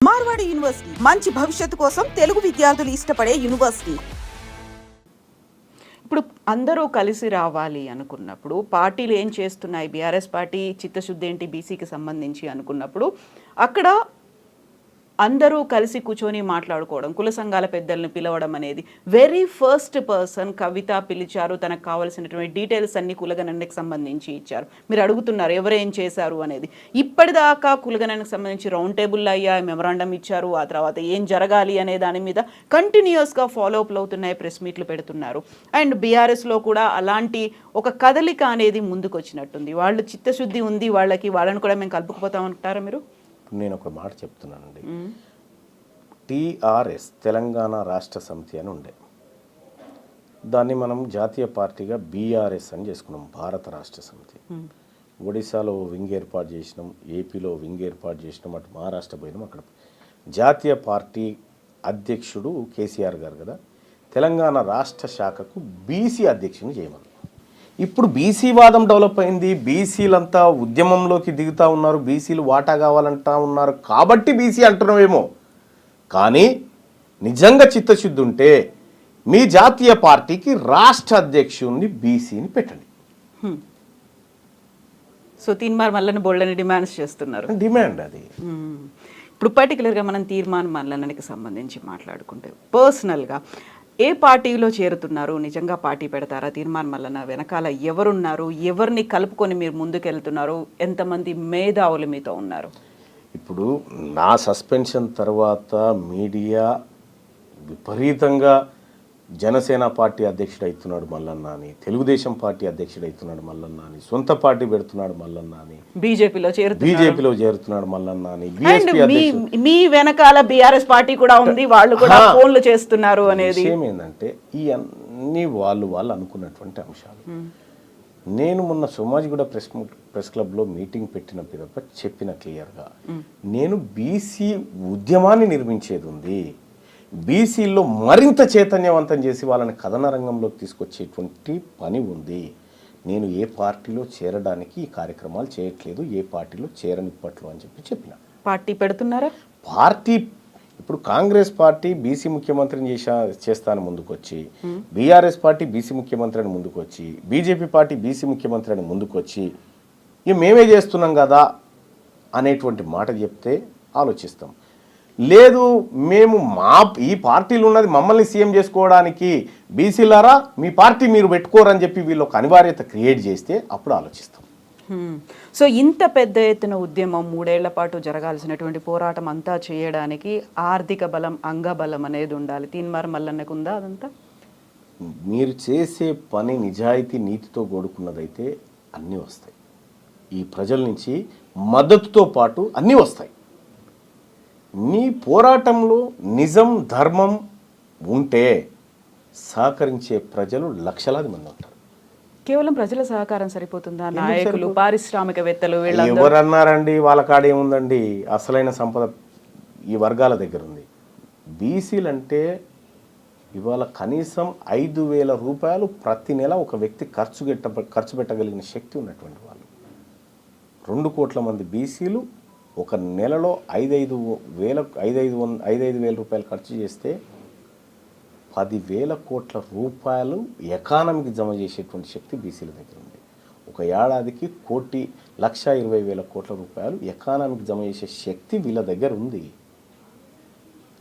Marwadi university మంచి భవిష్యత్తు కోసం తెలుగు విద్యార్థులు ఇష్టపడే యూనివర్సిటీ. ఇప్పుడు అందరూ కలిసి రావాలి అనుకున్నప్పుడు పార్టీలు ఏం చేస్తున్నాయి, బీఆర్ఎస్ పార్టీ చిత్తశుద్ధి ఏంటి బీసీకి సంబంధించి అనుకున్నప్పుడు అక్కడ అందరూ కలిసి కూర్చొని మాట్లాడుకోవడం, కుల సంఘాల పెద్దల్ని పిలవడం అనేది వెరీ ఫస్ట్ పర్సన్ కవిత పిలిచారు. తనకు కావాల్సినటువంటి డీటెయిల్స్ అన్ని కులగణనకి సంబంధించి ఇచ్చారు. మీరు అడుగుతున్నారు ఎవరేం చేశారు అనేది. ఇప్పటిదాకా కులగణనకు సంబంధించి రౌండ్ టేబుల్ అయ్యాయి, మెమరాండం ఇచ్చారు. ఆ తర్వాత ఏం జరగాలి అనే దాని మీద కంటిన్యూస్గా ఫాలోఅప్లు అవుతున్నాయి, ప్రెస్ మీట్లు పెడుతున్నారు. అండ్ బీఆర్ఎస్లో కూడా అలాంటి ఒక కదలిక అనేది ముందుకు వచ్చినట్టుంది. వాళ్ళు చిత్తశుద్ధి ఉంది వాళ్ళకి, వాళ్ళని కూడా మేము కలుపుకుపోతామంటారా మీరు? నేను ఒక మాట చెప్తున్నానండి. టీఆర్ఎస్ తెలంగాణ రాష్ట్ర సమితి అని ఉండే, దాన్ని మనం జాతీయ పార్టీగా బీఆర్ఎస్ అని చేసుకున్నాం, భారత రాష్ట్ర సమితి. ఒడిశాలో వింగ్ ఏర్పాటు చేసినాం, ఏపీలో వింగ్ ఏర్పాటు చేసినాం, అటు మహారాష్ట్ర పోయినాం. అక్కడ జాతీయ పార్టీ అధ్యక్షుడు కేసీఆర్ గారు కదా, తెలంగాణ రాష్ట్ర శాఖకు బీసీ అధ్యక్షుని చేయమన్నారు. ఇప్పుడు బీసీ వాదం డెవలప్ అయింది, బీసీలంతా ఉద్యమంలోకి దిగుతూ ఉన్నారు, బీసీలు వాటా కావాలంటా ఉన్నారు కాబట్టి బీసీ అంటున్నామేమో. కానీ నిజంగా చిత్తశుద్ధి ఉంటే మీ జాతీయ పార్టీకి రాష్ట్ర అధ్యక్షుడిని బీసీని పెట్టండి. సో తీర్మాన్ మల్లన్న బోల్డని డిమాండ్స్ చేస్తున్నారు. డిమాండ్ అది. ఇప్పుడు పర్టికులర్గా మనం తీర్మాన్ మల్లన్నకి సంబంధించి మాట్లాడుకుంటే పర్సనల్గా ఏ పార్టీలో చేరుతున్నారు, నిజంగా పార్టీ పెడతారా, తీర్మాన్ మల్లన్న వెనకాల ఎవరున్నారు, ఎవరిని కలుపుకొని మీరు ముందుకెళ్తున్నారు, ఎంతమంది మేధావులు మీతో ఉన్నారు? ఇప్పుడు నా సస్పెన్షన్ తర్వాత మీడియా విపరీతంగా జనసేన పార్టీ అధ్యక్షుడు అవుతున్నాడు మల్లన్న అని, తెలుగుదేశం పార్టీ అధ్యక్షుడు అవుతున్నాడు మల్లన్న అని, సొంత పార్టీ పెడుతున్నాడు మల్లన్న అని, బీజేపీలో చేరుతున్నాడు మల్లన్న అని, మీ వెనకాల బీఆర్ఎస్ పార్టీ కూడా ఉంది, వాళ్ళు కూడా ఫోన్లు చేస్తున్నారు అనేది విషయం ఏంటంటే ఈ అన్ని వాళ్ళు అనుకున్నటువంటి అంశాలు. నేను మొన్న సోమాజిగూడ ప్రెస్ క్లబ్లో మీటింగ్ పెట్టిన పిదప చెప్పిన క్లియర్గా, నేను బీసీ ఉద్యమాన్ని నిర్మించేది ఉంది, బీసీల్లో మరింత చైతన్యవంతం చేసి వాళ్ళని కథన రంగంలోకి తీసుకొచ్చేటువంటి పని ఉంది. నేను ఏ పార్టీలో చేరడానికి ఈ కార్యక్రమాలు చేయట్లేదు, ఏ పార్టీలో చేరనిప్పట్లు అని చెప్పిన. పార్టీ పెడుతున్నారా? పార్టీ ఇప్పుడు కాంగ్రెస్ పార్టీ బీసీ ముఖ్యమంత్రిని చేస్తాను ముందుకొచ్చి, బీఆర్ఎస్ పార్టీ బీసీ ముఖ్యమంత్రి అని ముందుకొచ్చి, బీజేపీ పార్టీ బీసీ ముఖ్యమంత్రి అని ముందుకొచ్చి ఇక మేమే చేస్తున్నాం కదా అనేటువంటి మాట చెప్తే ఆలోచిస్తాం. లేదు మేము ఈ పార్టీలు ఉన్నది మమ్మల్ని సీఎం చేసుకోవడానికి, బీసీలారా మీ పార్టీ మీరు పెట్టుకోరని చెప్పి వీళ్ళు ఒక అనివార్యత క్రియేట్ చేస్తే అప్పుడు ఆలోచిస్తాం. సో ఇంత పెద్ద ఎత్తున ఉద్యమం 3 ఏళ్ల పాటు జరగాల్సినటువంటి పోరాటం అంతా చేయడానికి ఆర్థిక బలం, అంగబలం అనేది ఉండాలి. తీన్మార్ మల్లన్నకు ఉందా అదంతా? మీరు చేసే పని నిజాయితీ నీతితో కూడుకున్నదైతే అన్నీ వస్తాయి. ఈ ప్రజల నుంచి మద్దతుతో పాటు అన్నీ వస్తాయి. మీ పోరాటంలో నిజం, ధర్మం ఉంటే సహకరించే ప్రజలు లక్షలాది మంది ఉంటారు. కేవలం ప్రజల సహకారం సరిపోతుందా? నాయకులు, పారిశ్రామికవేత్తలు ఎవరన్నారండి? వాళ్ళ కాడ ఏముందండి? అసలైన సంపద ఈ వర్గాల దగ్గర ఉంది. బీసీలంటే ఇవాళ కనీసం 5,000 రూపాయలు ప్రతి నెల ఒక వ్యక్తి ఖర్చు పెట్టగలిగిన శక్తి ఉన్నటువంటి వాళ్ళు. 2 కోట్ల మంది బీసీలు ఒక నెలలో 5,500 రూపాయలు ఖర్చు చేస్తే 10,000 కోట్ల రూపాయలు ఎకానమీకి జమ చేసేటువంటి శక్తి బీసీల దగ్గర ఉంది. ఒక ఏడాదికి 1,20,000 కోట్ల రూపాయలు ఎకానమీకి జమ చేసే శక్తి వీళ్ళ దగ్గర ఉంది.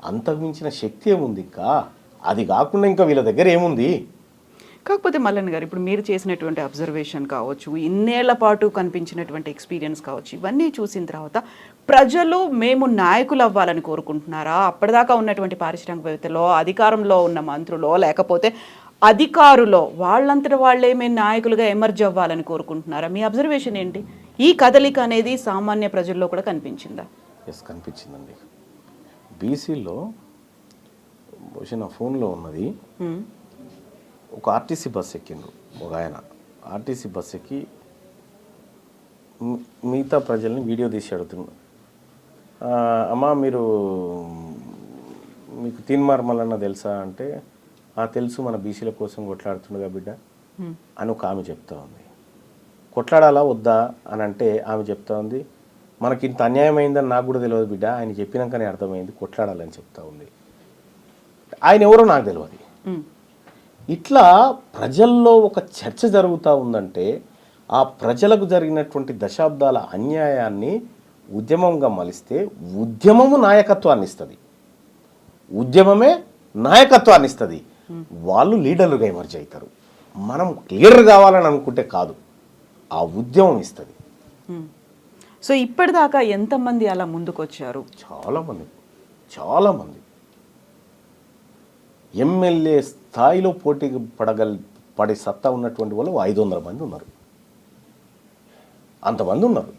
అంతకు మించిన శక్తి ఏముంది? ఇంకా అది కాకుండా ఇంకా వీళ్ళ దగ్గర ఏముంది? కాకపోతే మల్లన్న గారు, ఇప్పుడు మీరు చేసినటువంటి అబ్జర్వేషన్ కావచ్చు, ఇన్నేళ్ల పాటు కనిపించినటువంటి ఎక్స్పీరియన్స్ కావచ్చు, ఇవన్నీ చూసిన తర్వాత ప్రజలు మేము నాయకులు అవ్వాలని కోరుకుంటున్నారా? అప్పటిదాకా ఉన్నటువంటి పారిశ్రామికవేత్తలో, అధికారంలో ఉన్న మంత్రులో, లేకపోతే అధికారులో వాళ్ళంతటి వాళ్ళే మేము నాయకులుగా ఎమర్జ్ అవ్వాలని కోరుకుంటున్నారా? మీ అబ్జర్వేషన్ ఏంటి? ఈ కదలిక అనేది సామాన్య ప్రజల్లో కూడా కనిపించిందా? ఎస్, కనిపించిందండి. బీసీలో బహుశా నా ఫోన్లో ఉన్నది, ఒక ఆర్టీసీ బస్ ఎక్కిండ్రు ఒక ఆయన. ఆర్టీసీ బస్ ఎక్కి మిగతా ప్రజల్ని వీడియో తీసి అడుగుతున్నారు, అమ్మా మీకు తీన్మార్ మల్లన్న తెలుసా అంటే, తెలుసు, మన బీసీల కోసం కొట్లాడుతుండగా బిడ్డ అని ఒక ఆమె చెప్తా ఉంది. కొట్లాడాలా వద్దా అని అంటే ఆమె చెప్తా ఉంది, మనకి ఇంత అన్యాయం అయిందని నాకు కూడా తెలియదు బిడ్డ, ఆయన చెప్పినాకనే అర్థమైంది, కొట్లాడాలని చెప్తా ఉంది. ఆయన ఎవరో నాకు తెలియదు. ఇట్లా ప్రజల్లో ఒక చర్చ జరుగుతూ ఉందంటే ఆ ప్రజలకు జరిగినటువంటి దశాబ్దాల అన్యాయాన్ని ఉద్యమంగా మలిస్తే ఉద్యమము నాయకత్వాన్ని ఇస్తుంది, ఉద్యమమే నాయకత్వాన్ని ఇస్తుంది. వాళ్ళు లీడర్లుగా ఎమర్జ్ అవుతారు. మనం లీడర్ కావాలని అనుకుంటే కాదు, ఆ ఉద్యమం ఇస్తుంది. సో ఇప్పటిదాకా ఎంతమంది అలా ముందుకొచ్చారు? చాలామంది ఎమ్మెల్యే స్థాయిలో పోటీ పడే సత్తా ఉన్నటువంటి వాళ్ళు 500 మంది ఉన్నారు. అంతమంది ఉన్నారు.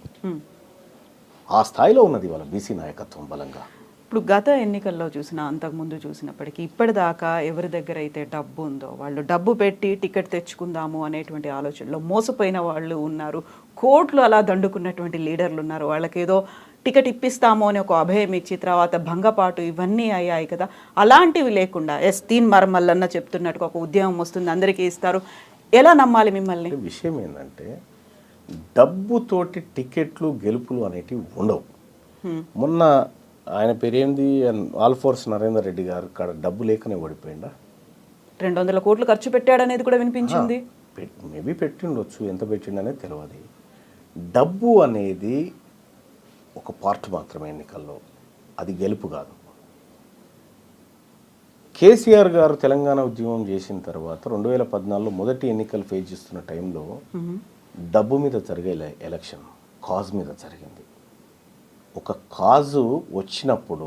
ఆ స్థాయిలో ఉన్నది వాళ్ళ బీసీ నాయకత్వం బలంగా. ఇప్పుడు గత ఎన్నికల్లో చూసినా అంతకుముందు చూసినప్పటికీ ఇప్పటిదాకా ఎవరి దగ్గర అయితే డబ్బు ఉందో వాళ్ళు డబ్బు పెట్టి టికెట్ తెచ్చుకుందాము అనేటువంటి ఆలోచనలో మోసపోయిన వాళ్ళు ఉన్నారు. కోట్లు అలా దండుకున్నటువంటి లీడర్లు ఉన్నారు. వాళ్ళకేదో టికెట్ ఇప్పిస్తాము అని ఒక అభయం ఇచ్చి తర్వాత భంగపాటు ఇవన్నీ అయ్యాయి కదా. అలాంటివి లేకుండా తీన్మార్ మల్లన్న చెప్తున్నట్టుగా ఒక ఉద్యమం వస్తుంది, అందరికీ ఇస్తారు, ఎలా నమ్మాలి మిమ్మల్ని? విషయం ఏంటంటే డబ్బుతోటి టికెట్లు గెలుపులు అనేటివి ఉండవు. మొన్న ఆయన పేరేంది ఆల్ఫోర్స్ నరేందర్ రెడ్డి గారు కాడ డబ్బు లేకనే ఓడిపోయిందా? 200 కోట్లు ఖర్చు పెట్టాడనేది కూడా వినిపించింది. మేబీ పెట్టిండొచ్చు, ఎంత పెట్టిండనేది తెలియదు. డబ్బు అనేది ఒక పార్ట్ మాత్రమే ఎన్నికల్లో, అది గెలుపు కాదు. కేసీఆర్ గారు తెలంగాణ ఉద్యమం చేసిన తర్వాత 2014లో మొదటి ఎన్నికలు ఫేస్ చేస్తున్న టైంలో డబ్బు మీద జరిగే ఎలక్షన్ కాజ్ మీద జరిగింది. ఒక కాజు వచ్చినప్పుడు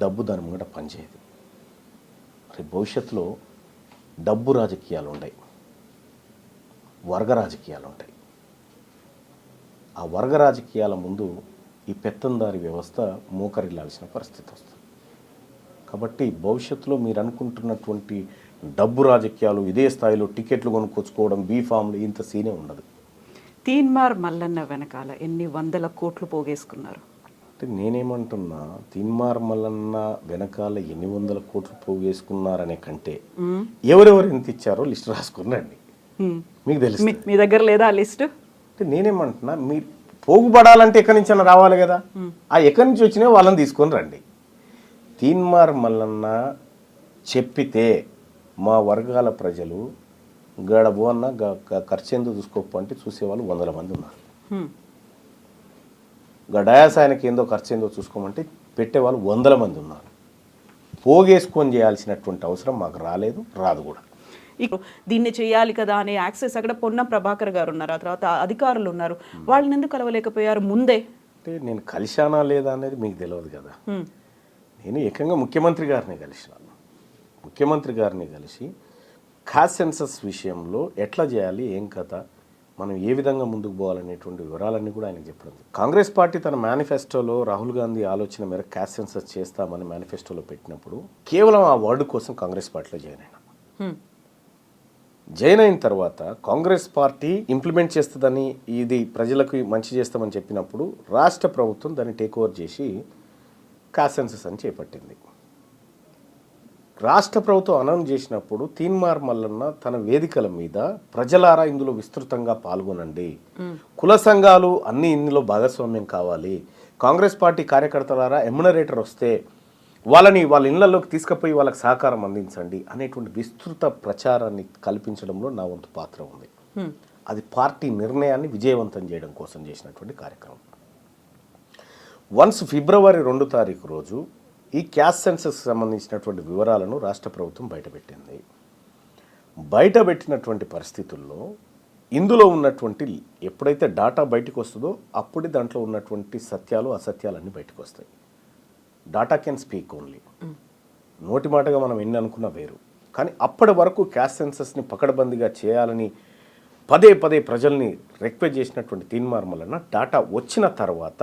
డబ్బు దాని ముంగట పనిచేయదు. రేపు భవిష్యత్తులో డబ్బు రాజకీయాలు ఉంటాయి, వర్గ రాజకీయాలు ఉంటాయి. ఆ వర్గ రాజకీయాల ముందు ఈ పెత్తందారి వ్యవస్థ మోకరిల్లాల్సిన పరిస్థితి వస్తుంది. కాబట్టి భవిష్యత్తులో మీరు అనుకుంటున్నటువంటి డబ్బు రాజకీయాలు ఇదే స్థాయిలో టికెట్లు కొనుక్కొచ్చుకోవడం, బీఫామ్లు, ఇంత సీనే ఉండదు. తీన్మార్ మల్లన్న వెనకాల ఎన్ని వందల కోట్లు పోగేసుకున్నారు? అంటే నేనేమంటున్నా, తీన్మార్ మల్లన్న వెనకాల ఎన్ని వందల కోట్లు పోగేసుకున్నారనే కంటే ఎవరెవరు ఎంత ఇచ్చారో లిస్ట్ రాసుకున్నాండి, మీకు తెలుసు. మీ దగ్గర లేదా ఆ లిస్టు? అంటే నేనేమంటున్నా, మీరు పోగుపడాలంటే ఎక్కడి నుంచి అయినా రావాలి కదా. ఆ ఎక్కడి నుంచి వచ్చినా వాళ్ళని తీసుకొని రండి. తీన్మార్ మల్లన్న చెప్పితే మా వర్గాల ప్రజలు గడబో అన్న ఖర్చు ఎందుకు చూసుకోకపో అంటే చూసేవాళ్ళు 100 మంది ఉన్నారు. డయాస్ ఆయనకి ఏందో ఖర్చు ఏందో చూసుకోమంటే పెట్టేవాళ్ళు 100 మంది ఉన్నారు. పోగేసుకొని చేయాల్సినటువంటి అవసరం మాకు రాలేదు, రాదు కూడా. దీన్ని చేయాలి కదా అనే యాక్సెస్ అక్కడ పొన్నం ప్రభాకర్ గారు ఉన్నారు, ఆ తర్వాత అధికారులు ఉన్నారు, వాళ్ళని ఎందుకు కలవలేకపోయారు ముందే? అంటే నేను కలిశానా లేదా అనేది మీకు తెలియదు కదా. నేను ఏకంగా ముఖ్యమంత్రి గారిని కలిసినాను. ముఖ్యమంత్రి గారిని కలిసి కాస్ట్ సెన్సస్ విషయంలో ఎట్లా చేయాలి, ఏం కథ, మనం ఏ విధంగా ముందుకు పోవాలనేటువంటి వివరాలన్నీ కూడా ఆయనకు చెప్పడం. కాంగ్రెస్ పార్టీ తన మేనిఫెస్టోలో రాహుల్ గాంధీ ఆలోచన మేరకు కాస్ట్ సెన్సస్ చేస్తామని మేనిఫెస్టోలో పెట్టినప్పుడు కేవలం ఆ వర్డ్ కోసం కాంగ్రెస్ పార్టీలో జాయిన్ అయిన తర్వాత కాంగ్రెస్ పార్టీ ఇంప్లిమెంట్ చేస్తుందని, ఇది ప్రజలకు మంచి చేస్తామని చెప్పినప్పుడు రాష్ట్ర ప్రభుత్వం దాన్ని టేక్ ఓవర్ చేసి కాస్ట్ సెన్సస్ అని చేపట్టింది. రాష్ట్ర ప్రభుత్వం అనౌన్స్ చేసినప్పుడు తీన్మార్ మల్లన్న తన వేదికల మీద ప్రజలారా ఇందులో విస్తృతంగా పాల్గొనండి, కుల సంఘాలు అన్ని ఇందులో భాగస్వామ్యం కావాలి, కాంగ్రెస్ పార్టీ కార్యకర్తలారా ఎమ్యునరేటర్ వస్తే వాళ్ళని వాళ్ళ ఇళ్లలోకి తీసుకుపోయి వాళ్ళకి సహకారం అందించండి అనేటువంటి విస్తృత ప్రచారాన్ని కల్పించడంలో నా వంతు పాత్ర ఉంది. అది పార్టీ నిర్ణయాన్ని విజయవంతం చేయడం కోసం చేసినటువంటి కార్యక్రమం. వన్స్ ఫిబ్రవరి 2 తారీఖు రోజు ఈ క్యాస్ట్ సెన్సస్ సంబంధించినటువంటి వివరాలను రాష్ట్ర ప్రభుత్వం బయటపెట్టింది. బయటపెట్టినటువంటి పరిస్థితుల్లో ఇందులో ఉన్నటువంటి ఎప్పుడైతే డాటా బయటకు వస్తుందో అప్పుడే దాంట్లో ఉన్నటువంటి సత్యాలు అసత్యాలన్నీ బయటకు వస్తాయి. Data can speak only. నోటి మాటగా మనం ఎన్ని అనుకున్నా వేరు. కానీ అప్పటి వరకు క్యాస్ట్ సెన్సస్ని పకడ్బందీగా చేయాలని పదే పదే ప్రజల్ని రిక్వెస్ట్ చేసినటువంటి తీన్మార్ మల్లన్న డాటా వచ్చిన తర్వాత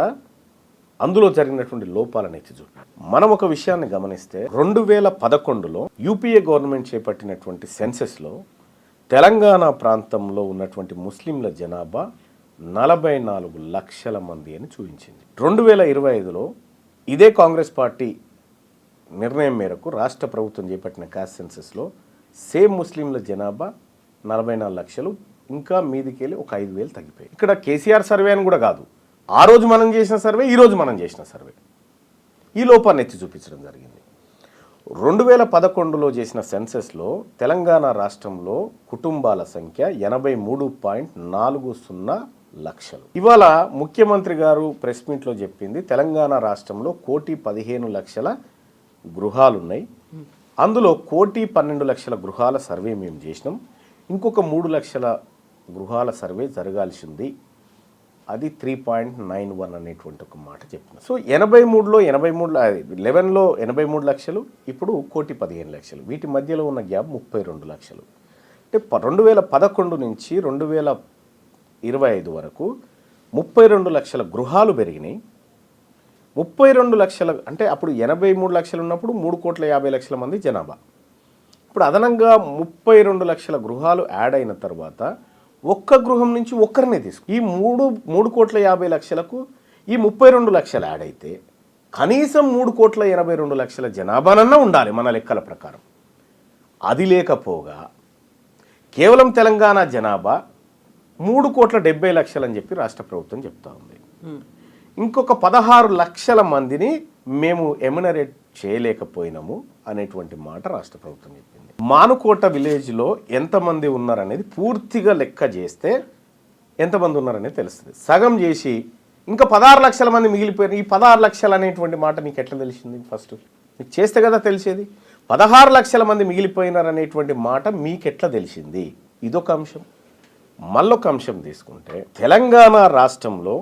అందులో జరిగినటువంటి లోపాలను ఎత్తి చూపారు. మనం ఒక విషయాన్ని గమనిస్తే 2011లో యూపీఏ గవర్నమెంట్ చేపట్టినటువంటి సెన్సెస్లో తెలంగాణ ప్రాంతంలో ఉన్నటువంటి ముస్లింల జనాభా 44 లక్షల మంది అని చూపించింది. 2025లో ఇదే కాంగ్రెస్ పార్టీ నిర్ణయం మేరకు రాష్ట్ర ప్రభుత్వం చేపట్టిన కాస్ట్ సెన్సెస్లో సేమ్ ముస్లింల జనాభా 44 లక్షలు, ఇంకా మీదికెళ్ళి ఒక 5,000 తగ్గిపోయాయి. ఇక్కడ కేసీఆర్ సర్వే అని కూడా కాదు, ఆ రోజు మనం చేసిన సర్వే, ఈరోజు మనం చేసిన సర్వే ఈ లోపాన్ని ఎత్తి చూపించడం జరిగింది. 2011లో చేసిన సెన్సెస్లో తెలంగాణ రాష్ట్రంలో కుటుంబాల సంఖ్య 83.40 లక్షలు. ఇవాళ ముఖ్యమంత్రి గారు ప్రెస్ మీట్లో చెప్పింది తెలంగాణ రాష్ట్రంలో 1,15,00,000 గృహాలున్నాయి, అందులో 1,12,00,000 గృహాల సర్వే మేము చేసినాం, ఇంకొక 3 లక్షల గృహాల సర్వే జరగాల్సింది, అది 3.91 అనేటువంటి ఒక మాట చెప్తున్నారు. సో 11లో 83 లక్షలు, ఇప్పుడు 1,15,00,000, వీటి మధ్యలో ఉన్న గ్యాప్ 32 లక్షలు. అంటే 2011 నుంచి 2025 వరకు 32 లక్షల గృహాలు పెరిగినాయి. 32 లక్షల అంటే అప్పుడు 83 లక్షలు ఉన్నప్పుడు 3,50,00,000 మంది జనాభా. ఇప్పుడు అదనంగా 32 లక్షల గృహాలు యాడ్ అయిన తర్వాత ఒక్క గృహం నుంచి ఒక్కరినే తీసుకు ఈ 3,50,00,000కు ఈ 32 లక్షలు యాడ్ అయితే కనీసం 3,82,00,000 జనాభానన్నా ఉండాలి మన లెక్కల ప్రకారం. అది లేకపోగా కేవలం తెలంగాణ జనాభా 3,70,00,000 అని చెప్పి రాష్ట్ర ప్రభుత్వం చెప్తా ఉంది. ఇంకొక 16 లక్షల మందిని మేము ఎమ్యునరేట్ చేయలేకపోయినాము అనేటువంటి మాట రాష్ట్ర ప్రభుత్వం చెప్పింది. మానుకోట విలేజ్లో ఎంతమంది ఉన్నారనేది పూర్తిగా లెక్క చేస్తే ఎంతమంది ఉన్నారనేది తెలుస్తుంది. సగం చేసి ఇంకా 16 లక్షల మంది మిగిలిపోయారు. ఈ 16 లక్షలు అనేటువంటి మాట నీకు ఎట్లా తెలిసింది? ఫస్ట్ నీకు చేస్తే కదా తెలిసేది. 16 లక్షల మంది మిగిలిపోయినారనేటువంటి మాట మీకెట్లా తెలిసింది? ఇదొక అంశం. మళ్ళొక అంశం తీసుకుంటే తెలంగాణ రాష్ట్రంలో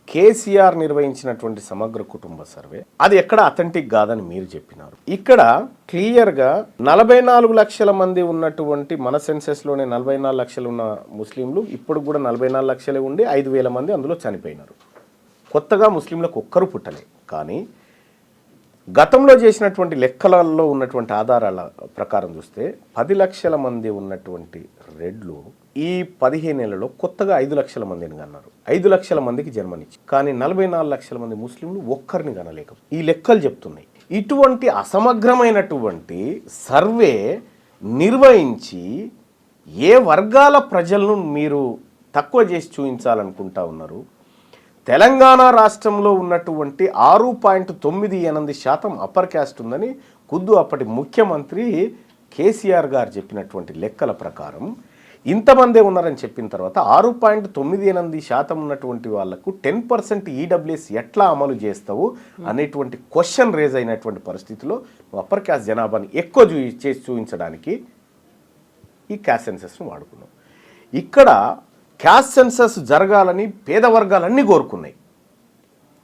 కేసీఆర్ నిర్వహించినటువంటి సమగ్ర కుటుంబ సర్వే అది ఎక్కడ అథెంటిక్ కాదని మీరు చెప్పినారు. ఇక్కడ క్లియర్గా 44 లక్షల మంది ఉన్నటువంటి మన సెన్సెస్లోనే 44 లక్షలు ఉన్న ముస్లింలు ఇప్పుడు కూడా 44 లక్షలే ఉండి 5,000 మంది అందులో చనిపోయినారు. కొత్తగా ముస్లింలకు ఒక్కరు పుట్టలే. కానీ గతంలో చేసినటువంటి లెక్కలలో ఉన్నటువంటి ఆధారాల ప్రకారం చూస్తే 10 లక్షల మంది ఉన్నటువంటి రెడ్లు ఈ 15 ఏళ్లలో కొత్తగా 5 లక్షల మందిని కన్నారు. 5 లక్షల మందికి జన్మనిచ్చి, కానీ 44 లక్షల మంది ముస్లింలు ఒక్కరిని కనలేక ఈ లెక్కలు చెప్తున్నాయి. ఇటువంటి అసమగ్రమైనటువంటి సర్వే నిర్వహించి ఏ వర్గాల ప్రజలను మీరు తక్కువ చేసి చూపించాలనుకుంటా ఉన్నారు? తెలంగాణ రాష్ట్రంలో ఉన్నటువంటి 6.98% అప్పర్ క్యాస్ట్ ఉందని ఖుద్దు అప్పటి ముఖ్యమంత్రి కేసీఆర్ గారు చెప్పినటువంటి లెక్కల ప్రకారం ఇంతమందే ఉన్నారని చెప్పిన తర్వాత 6.98% ఉన్నటువంటి వాళ్లకు 10% ఈడబ్ల్యూఎస్ ఎట్లా అమలు చేస్తావు అనేటువంటి క్వశ్చన్ రేజ్ అయినటువంటి పరిస్థితిలో అప్పర్ క్యాస్ట్ జనాభాని ఎక్కువ చేసి చూపించడానికి ఈ క్యాస్ట్ సెన్సెస్ను వాడుకున్నాం. ఇక్కడ క్యాస్ట్ సెన్సస్ జరగాలని పేద వర్గాలన్నీ కోరుకున్నాయి.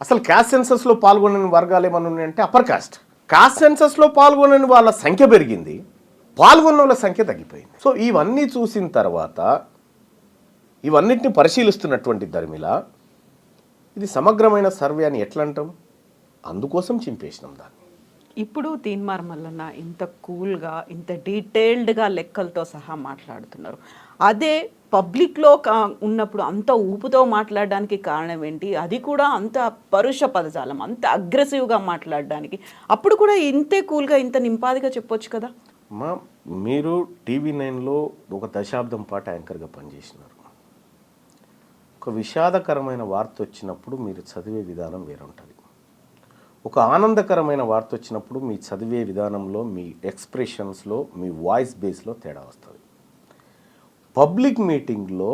అసలు క్యాస్ట్ సెన్సస్లో పాల్గొనని వర్గాలు ఏమన్నా ఉన్నాయంటే అప్పర్ క్యాస్ట్. క్యాస్ట్ సెన్సస్లో పాల్గొనని వాళ్ళ సంఖ్య పెరిగింది, పాల్గొన్న వాళ్ళ సంఖ్య తగ్గిపోయింది. సో ఇవన్నీ చూసిన తర్వాత ఇవన్నిటిని పరిశీలిస్తున్నటువంటి ధర్మిల ఇది సమగ్రమైన సర్వే అని ఎట్లా అంటాం? అందుకోసం చింపేసినాం దాన్ని. ఇప్పుడు తీన్మార్ మల్లన్న ఇంత కూల్గా ఇంత డీటెయిల్డ్గా లెక్కలతో సహా మాట్లాడుతున్నారు. అదే పబ్లిక్లో ఉన్నప్పుడు అంత ఊపుతో మాట్లాడడానికి కారణం ఏంటి? అది కూడా అంత పరుష పదజాలం, అంత అగ్రెసివ్గా మాట్లాడడానికి అప్పుడు కూడా ఇంతే కూల్గా ఇంత నింపాదిగా చెప్పొచ్చు కదా. మీరు TV9లో ఒక దశాబ్దం పాటు యాంకర్గా పనిచేసినారు. ఒక విషాదకరమైన వార్త వచ్చినప్పుడు మీరు చదివే విధానం వేరే ఉంటుంది. ఒక ఆనందకరమైన వార్త వచ్చినప్పుడు మీ చదివే విధానంలో, మీ ఎక్స్ప్రెషన్స్లో, మీ వాయిస్ బేస్లో తేడా వస్తుంది. పబ్లిక్ మీటింగ్లో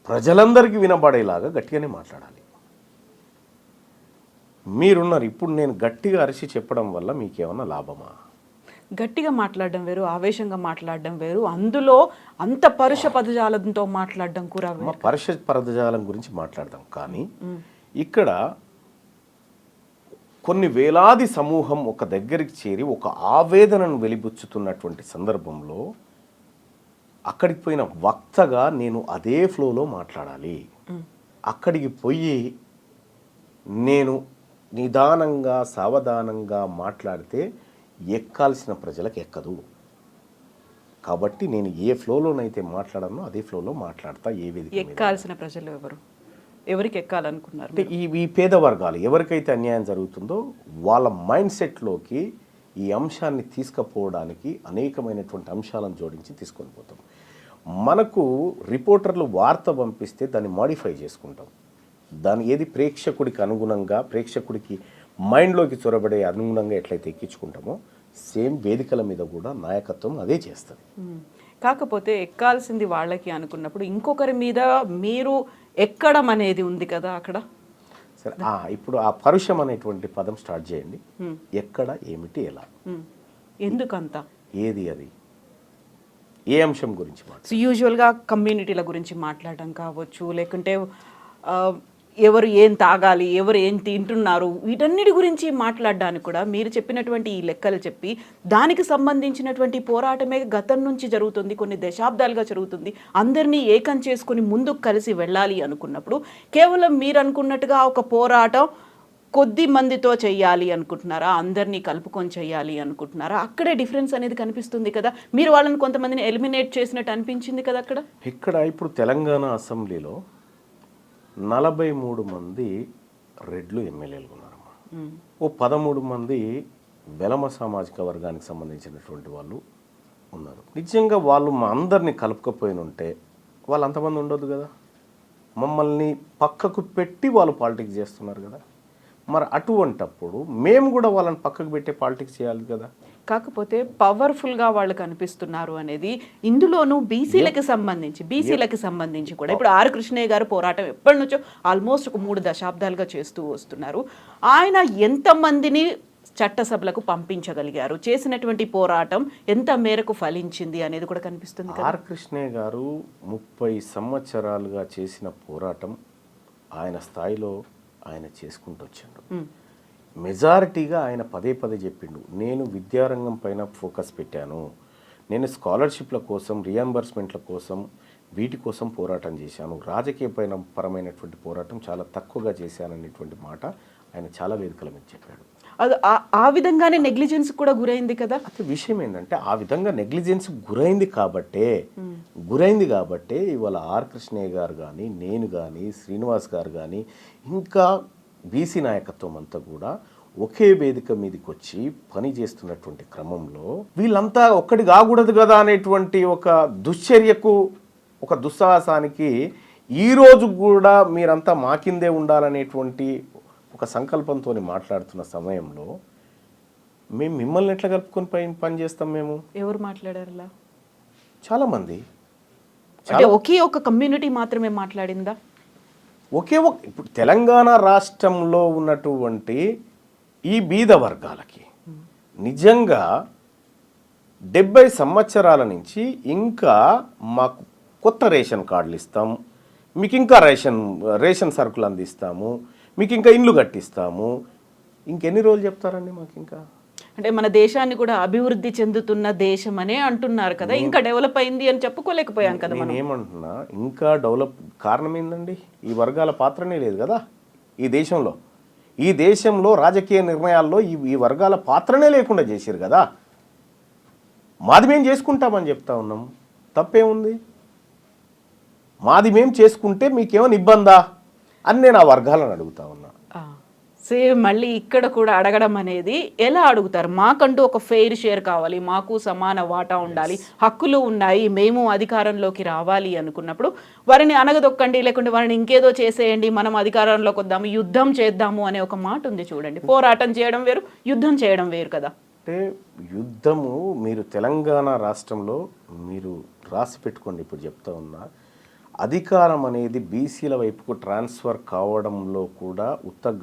ప్రజలందరికీ వినబడేలాగా గట్టిగానే మాట్లాడాలి. మీరున్నారు. ఇప్పుడు నేను గట్టిగా అరిచి చెప్పడం వల్ల మీకేమన్నా లాభమా? గట్టిగా మాట్లాడడం వేరు, ఆవేశంగా మాట్లాడడం వేరు, అందులో అంత పరుష పదజాలంతో మాట్లాడడం కూడా వేరు. పరుష పదజాలం గురించి మాట్లాడదాం, కానీ ఇక్కడ కొన్ని వేలాది సమూహం ఒక దగ్గరికి చేరి ఒక ఆవేదనను వెలిబుచ్చుతున్నటువంటి సందర్భంలో అక్కడికి పోయిన వక్తగా నేను అదే ఫ్లోలో మాట్లాడాలి. అక్కడికి పోయి నేను నిదానంగా సావధానంగా మాట్లాడితే ఎక్కాల్సిన ప్రజలకు ఎక్కదు. కాబట్టి నేను ఏ ఫ్లోలోనైతే మాట్లాడానో అదే ఫ్లోలో మాట్లాడతా. ఏ వేదిక ఎక్కాల్సిన ప్రజలు ఎవరు? ఎవరికి ఎక్కాలనుకున్నారు? అంటే ఈ పేద వర్గాలు ఎవరికైతే అన్యాయం జరుగుతుందో వాళ్ళ మైండ్ సెట్లోకి ఈ అంశాన్ని తీసుకుపోవడానికి అనేకమైనటువంటి అంశాలను జోడించి తీసుకొని పోతాం. మనకు రిపోర్టర్లు వార్త పంపిస్తే దాన్ని మాడిఫై చేసుకుంటాం. దాని ఏది ప్రేక్షకుడికి అనుగుణంగా, ప్రేక్షకుడికి మైండ్లోకి చొరబడే అనుగుణంగా ఎట్లయితే ఎక్కించుకుంటామో సేమ్ వేదికల మీద కూడా నాయకత్వం అదే చేస్తుంది. కాకపోతే ఎక్కాల్సింది వాళ్ళకి అనుకున్నప్పుడు ఇంకొకరి మీద మీరు ఎక్కడం అనేది ఉంది కదా అక్కడ. సరే, ఇప్పుడు ఆ పరుషం అనేటువంటి పదం స్టార్ట్ చేయండి. ఎక్కడ, ఏమిటి, ఎలా, ఎందుకంత, ఏది, అది ఏ అంశం గురించి సో యూజువల్గా కమ్యూనిటీల గురించి మాట్లాడడం కావచ్చు, లేకుంటే ఎవరు ఏం తాగాలి, ఎవరు ఏం తింటున్నారు, వీటన్నిటి గురించి మాట్లాడడానికి కూడా మీరు చెప్పినటువంటి ఈ లెక్కలు చెప్పి దానికి సంబంధించినటువంటి పోరాటమే గతం నుంచి జరుగుతుంది, కొన్ని దశాబ్దాలుగా జరుగుతుంది. అందరినీ ఏకం చేసుకుని ముందుకు కలిసి వెళ్ళాలి అనుకున్నప్పుడు కేవలం మీరు అనుకున్నట్టుగా ఒక పోరాటం కొద్ది మందితో చెయ్యాలి అనుకుంటున్నారా, అందరినీ కలుపుకొని చెయ్యాలి అనుకుంటున్నారా? అక్కడే డిఫరెన్స్ అనేది కనిపిస్తుంది కదా. మీరు వాళ్ళని కొంతమందిని ఎలిమినేట్ చేసినట్టు అనిపించింది కదా అక్కడ. ఇక్కడ ఇప్పుడు తెలంగాణ అసెంబ్లీలో 43 మంది రెడ్లు ఎమ్మెల్యేలు ఉన్నారమ్మా. ఓ 13 మంది వెలమ సామాజిక వర్గానికి సంబంధించినటువంటి వాళ్ళు ఉన్నారు. నిజంగా వాళ్ళు మా అందరినీ కలుపుకపోయిన ఉంటే వాళ్ళు అంతమంది ఉండొద్దు కదా. మమ్మల్ని పక్కకు పెట్టి వాళ్ళు పాలిటిక్స్ చేస్తున్నారు కదా. మరి అటువంటప్పుడు మేము కూడా వాళ్ళని పక్కకు పెట్టే పాలిటిక్స్ చేయాలి కదా. కాకపోతే పవర్ఫుల్గా వాళ్ళు కనిపిస్తున్నారు అనేది ఇందులోనూ బీసీలకి సంబంధించి కూడా ఇప్పుడు ఆర్ కృష్ణయ్య గారు పోరాటం ఎప్పటి నుంచో ఆల్మోస్ట్ ఒక 3 దశాబ్దాలుగా చేస్తూ వస్తున్నారు. ఆయన ఎంతమందిని చట్టసభలకు పంపించగలిగారు, చేసినటువంటి పోరాటం ఎంత మేరకు ఫలించింది అనేది కూడా కనిపిస్తుంది. ఆర్ కృష్ణయ్య గారు 30 సంవత్సరాలుగా చేసిన పోరాటం ఆయన స్థాయిలో ఆయన చేసుకుంటూ వచ్చాడు. మెజారిటీగా ఆయన పదే చెప్పిండు, నేను విద్యారంగం పైన ఫోకస్ పెట్టాను, నేను స్కాలర్షిప్ల కోసం, రియంబర్స్మెంట్ల కోసం, వీటి కోసం పోరాటం చేశాను, రాజకీయ పరమైనటువంటి పోరాటం చాలా తక్కువగా చేశాననేటువంటి మాట ఆయన చాలా వేదికల మీద చెప్పాడు. అది ఆ విధంగానే నెగ్లిజెన్స్ కూడా గురైంది కదా. అయితే విషయం ఏంటంటే ఆ విధంగా నెగ్లిజెన్స్ గురైంది కాబట్టే ఇవాళ ఆర్ కృష్ణయ్య గారు కానీ, నేను కానీ, శ్రీనివాస్ గారు కానీ, ఇంకా బీసీ నాయకత్వం అంతా కూడా ఒకే వేదిక మీదకి వచ్చి పని చేస్తున్నటువంటి క్రమంలో వీళ్ళంతా ఒక్కటి కాకూడదు కదా అనేటువంటి ఒక దుశ్చర్యకు, ఒక దుస్సాహసానికి ఈరోజు కూడా మీరంతా మా కిందే ఉండాలనేటువంటి ఒక సంకల్పంతో మాట్లాడుతున్న సమయంలో మేము మిమ్మల్ని ఎట్లా కలుపుకొని పని చేస్తాం? మేము ఎవరు మాట్లాడారు? చాలామంది. ఒకే ఒక కమ్యూనిటీ మాత్రమే మాట్లాడిందా? ఇప్పుడు తెలంగాణ రాష్ట్రంలో ఉన్నటువంటి ఈ బీద వర్గాలకి నిజంగా 70 సంవత్సరాల నుంచి ఇంకా మాకు కొత్త రేషన్ కార్డులు ఇస్తాం, మీకు ఇంకా రేషన్ సరుకులు అందిస్తాము, మీకు ఇంకా ఇండ్లు కట్టిస్తాము, ఇంకెన్ని రోజులు చెప్తారండి మాకు? ఇంకా అంటే మన దేశాన్ని కూడా అభివృద్ధి చెందుతున్న దేశం అనే అంటున్నారు కదా, ఇంకా డెవలప్ అయింది అని చెప్పుకోలేకపోయాం కదా. నేను ఏమంటున్నా, ఇంకా డెవలప్ కారణం ఏందండి? ఈ వర్గాల పాత్రనే లేదు కదా ఈ దేశంలో. ఈ దేశంలో రాజకీయ నిర్ణయాల్లో ఈ వర్గాల పాత్రనే లేకుండా చేశారు కదా. మాది మేము చేసుకుంటామని చెప్తా ఉన్నాం, తప్పేముంది? మాది మేము చేసుకుంటే మీకేమైనా ఇబ్బందా అని నేను ఆ వర్గాలను అడుగుతా ఉన్నా. సేమ్ మళ్ళీ ఇక్కడ కూడా అడగడం అనేది ఎలా అడుగుతారు? మాకంటూ ఒక ఫెయిర్ షేర్ కావాలి, మాకు సమాన వాటా ఉండాలి, హక్కులు ఉన్నాయి, మేము అధికారంలోకి రావాలి అనుకున్నప్పుడు వారిని అనగదొక్కండి, లేకుంటే వారిని ఇంకేదో చేసేయండి, మనం అధికారంలోకి వద్దాము, యుద్ధం చేద్దాము అనే ఒక మాట ఉంది చూడండి. పోరాటం చేయడం వేరు, యుద్ధం చేయడం వేరు కదా. అంటే యుద్ధము మీరు తెలంగాణ రాష్ట్రంలో మీరు రాసి పెట్టుకోండి. ఇప్పుడు చెప్తా ఉన్నా, అధికారం అనేది బీసీల వైపుకు ట్రాన్స్ఫర్ కావడంలో కూడా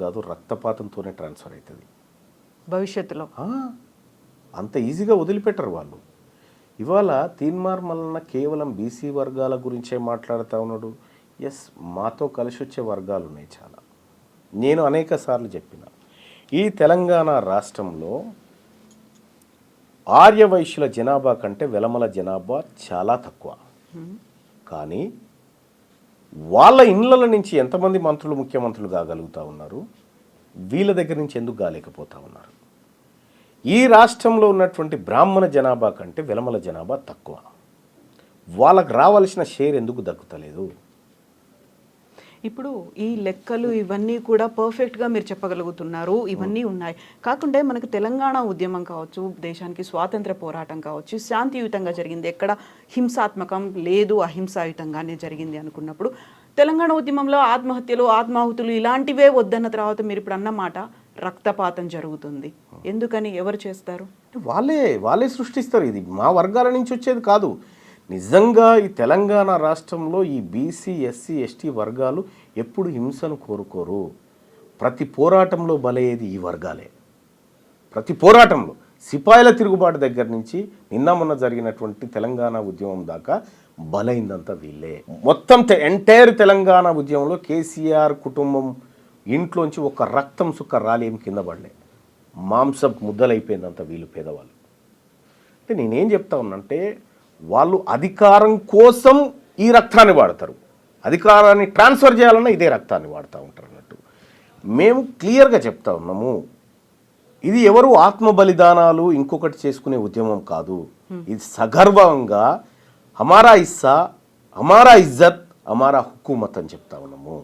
కాదు, రక్తపాతంతోనే ట్రాన్స్ఫర్ అవుతుంది భవిష్యత్తులో. అంత ఈజీగా వదిలిపెట్టరు వాళ్ళు. ఇవాళ తీన్మార్ మల్లన్న కేవలం బీసీ వర్గాల గురించే మాట్లాడుతూ ఉన్నాడు. ఎస్, మాతో కలిసి వచ్చే వర్గాలు ఉన్నాయి చాలా. నేను అనేక సార్లు చెప్పిన, ఈ తెలంగాణ రాష్ట్రంలో ఆర్యవైశ్యుల జనాభా కంటే వెలమల జనాభా చాలా తక్కువ. కానీ వాళ్ళ ఇళ్ళ నుంచి ఎంతమంది మంత్రులు, ముఖ్యమంత్రులు కాగలుగుతూ ఉన్నారు, వీళ్ళ దగ్గర నుంచి ఎందుకు కాలేకపోతూ ఉన్నారు? ఈ రాష్ట్రంలో ఉన్నటువంటి బ్రాహ్మణ జనాభా కంటే వెలమల జనాభా తక్కువ. వాళ్ళకు రావాల్సిన షేర్ ఎందుకు దక్కుతలేదు? ఇప్పుడు ఈ లెక్కలు ఇవన్నీ కూడా పర్ఫెక్ట్గా మీరు చెప్పగలుగుతున్నారు, ఇవన్నీ ఉన్నాయి. కాకుండా మనకు తెలంగాణ ఉద్యమం కావచ్చు, దేశానికి స్వాతంత్ర పోరాటం కావచ్చు, శాంతియుతంగా జరిగింది, ఎక్కడ హింసాత్మకం లేదు, అహింసాయుతంగానే జరిగింది అనుకున్నప్పుడు తెలంగాణ ఉద్యమంలో ఆత్మహత్యలు ఆత్మాహుతులు ఇలాంటివే వద్దన్న తర్వాత మీరు ఇప్పుడు అన్నమాట రక్తపాతం జరుగుతుంది. ఎందుకని, ఎవరు చేస్తారు? వాళ్ళే సృష్టిస్తారు. ఇది మా వర్గాల నుంచి వచ్చేది కాదు. నిజంగా ఈ తెలంగాణ రాష్ట్రంలో ఈ బీసీ ఎస్సీ ఎస్టీ వర్గాలు ఎప్పుడు హింసను కోరుకోరు. ప్రతి పోరాటంలో బలయ్యేది ఈ వర్గాలే. ప్రతి పోరాటంలో సిపాయిల తిరుగుబాటు దగ్గర నుంచి నిన్న మొన్న జరిగినటువంటి తెలంగాణ ఉద్యమం దాకా బలైందంతా వీళ్ళే. మొత్తం ఎంటైర్ తెలంగాణ ఉద్యమంలో కేసీఆర్ కుటుంబం ఇంట్లోంచి ఒక రక్తం సుక్క రాలేం కింద పడలే. మాంసం ముద్దలైపోయిందంతా వీళ్ళు పేదవాళ్ళు. అంటే నేనేం చెప్తా ఉన్నానంటే, వాళ్ళు అధికారం కోసం ఈ రక్తాన్ని వాడతారు. అధికారాన్ని ట్రాన్స్ఫర్ చేయాలన్నా ఇదే రక్తాన్ని వాడుతూ ఉంటారు అన్నట్టు. మేము క్లియర్గా చెప్తా ఉన్నాము, ఇది ఎవరు ఆత్మ బలిదానాలు ఇంకొకటి చేసుకునే ఉద్యమం కాదు. ఇది సగర్వంగా హమారా ఇస్సా, హమారా ఇజ్జత్, హమారా హుకూమత్ అని చెప్తా ఉన్నాము.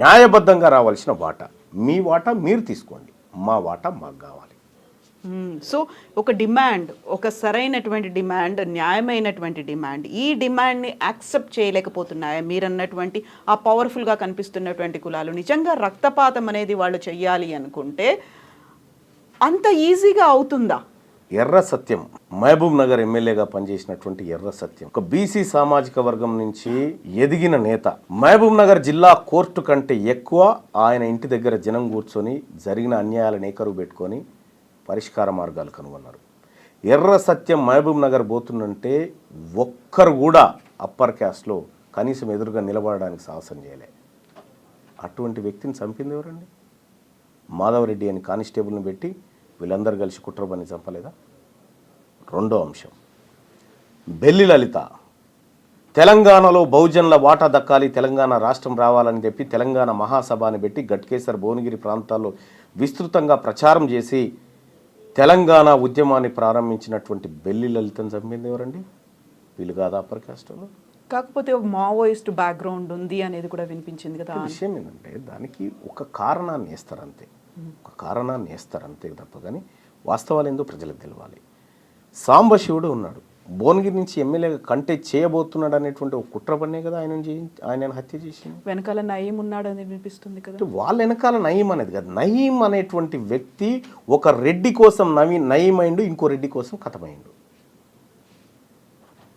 న్యాయబద్ధంగా రావాల్సిన వాటా మీ వాటా మీరు తీసుకోండి, మా వాటా మాకు కావాలి. సో ఒక డిమాండ్, ఒక సరైనటువంటి డిమాండ్, న్యాయమైనటువంటి డిమాండ్, ఈ డిమాండ్ని యాక్సెప్ట్ చేయలేకపోతున్నాయా మీరన్నటువంటి ఆ పవర్ఫుల్గా కనిపిస్తున్నటువంటి కులాలు? నిజంగా రక్తపాతం అనేది వాళ్ళు చెయ్యాలి అనుకుంటే అంత ఈజీగా అవుతుందా? ఎర్ర సత్యం మహబూబ్ నగర్ ఎమ్మెల్యేగా పనిచేసినటువంటి ఎర్ర సత్యం ఒక బీసీ సామాజిక వర్గం నుంచి ఎదిగిన నేత. మహబూబ్ నగర్ జిల్లా కోర్టు కంటే ఎక్కువ ఆయన ఇంటి దగ్గర జనం కూర్చొని జరిగిన అన్యాయాలను ఏకరువు పెట్టుకొని పరిష్కార మార్గాలు కనుగొన్నారు. ఎర్ర సత్యం మహబూబ్ నగర్ పోతుందంటే ఒక్కరు కూడా అప్పర్ క్యాస్ట్లో కనీసం ఎదురుగా నిలబడడానికి సాహసం చేయలే. అటువంటి వ్యక్తిని చంపింది ఎవరండి? మాధవరెడ్డి అని కానిస్టేబుల్ని పెట్టి వీళ్ళందరూ కలిసి కుట్రబని చంపలేదా? రెండో అంశం, బెల్లి లలిత తెలంగాణలో బహుజనుల వాటా దక్కాలి, తెలంగాణ రాష్ట్రం రావాలని చెప్పి తెలంగాణ మహాసభ అని పెట్టి గట్కేసర్ భువనగిరి ప్రాంతాల్లో విస్తృతంగా ప్రచారం చేసి తెలంగాణ ఉద్యమాన్ని ప్రారంభించినటువంటి బెల్లి లలితను చంపింది ఎవరండి? వీళ్ళు కాదా అప్పర్ కాస్ట్లో? కాకపోతే మావోయిస్ట్ బ్యాక్గ్రౌండ్ ఉంది అనేది కూడా వినిపించింది కదా. విషయం ఏంటంటే దానికి ఒక కారణాన్ని వేస్తారంతే, ఒక కారణాన్ని వేస్తారంతే తప్ప కానీ వాస్తవాలు ఏందో ప్రజలకు తెలవాలి. సాంబశివుడు ఉన్నాడు, భువనగిరి నుంచి ఎమ్మెల్యేగా కంటెస్ట్ చేయబోతున్నాడు అనేటువంటి ఒక కుట్ర పన్నే కదా ఆయన హత్య చేసింది. వెనకాల నయీం ఉన్నాడు అని వినిపిస్తుంది కదా. వాళ్ళ వెనకాల నయీం అనేది కాదు, నయీం అనేటువంటి వ్యక్తి ఒక రెడ్డి కోసం నయీం అయిండు, ఇంకో రెడ్డి కోసం కథమైండు.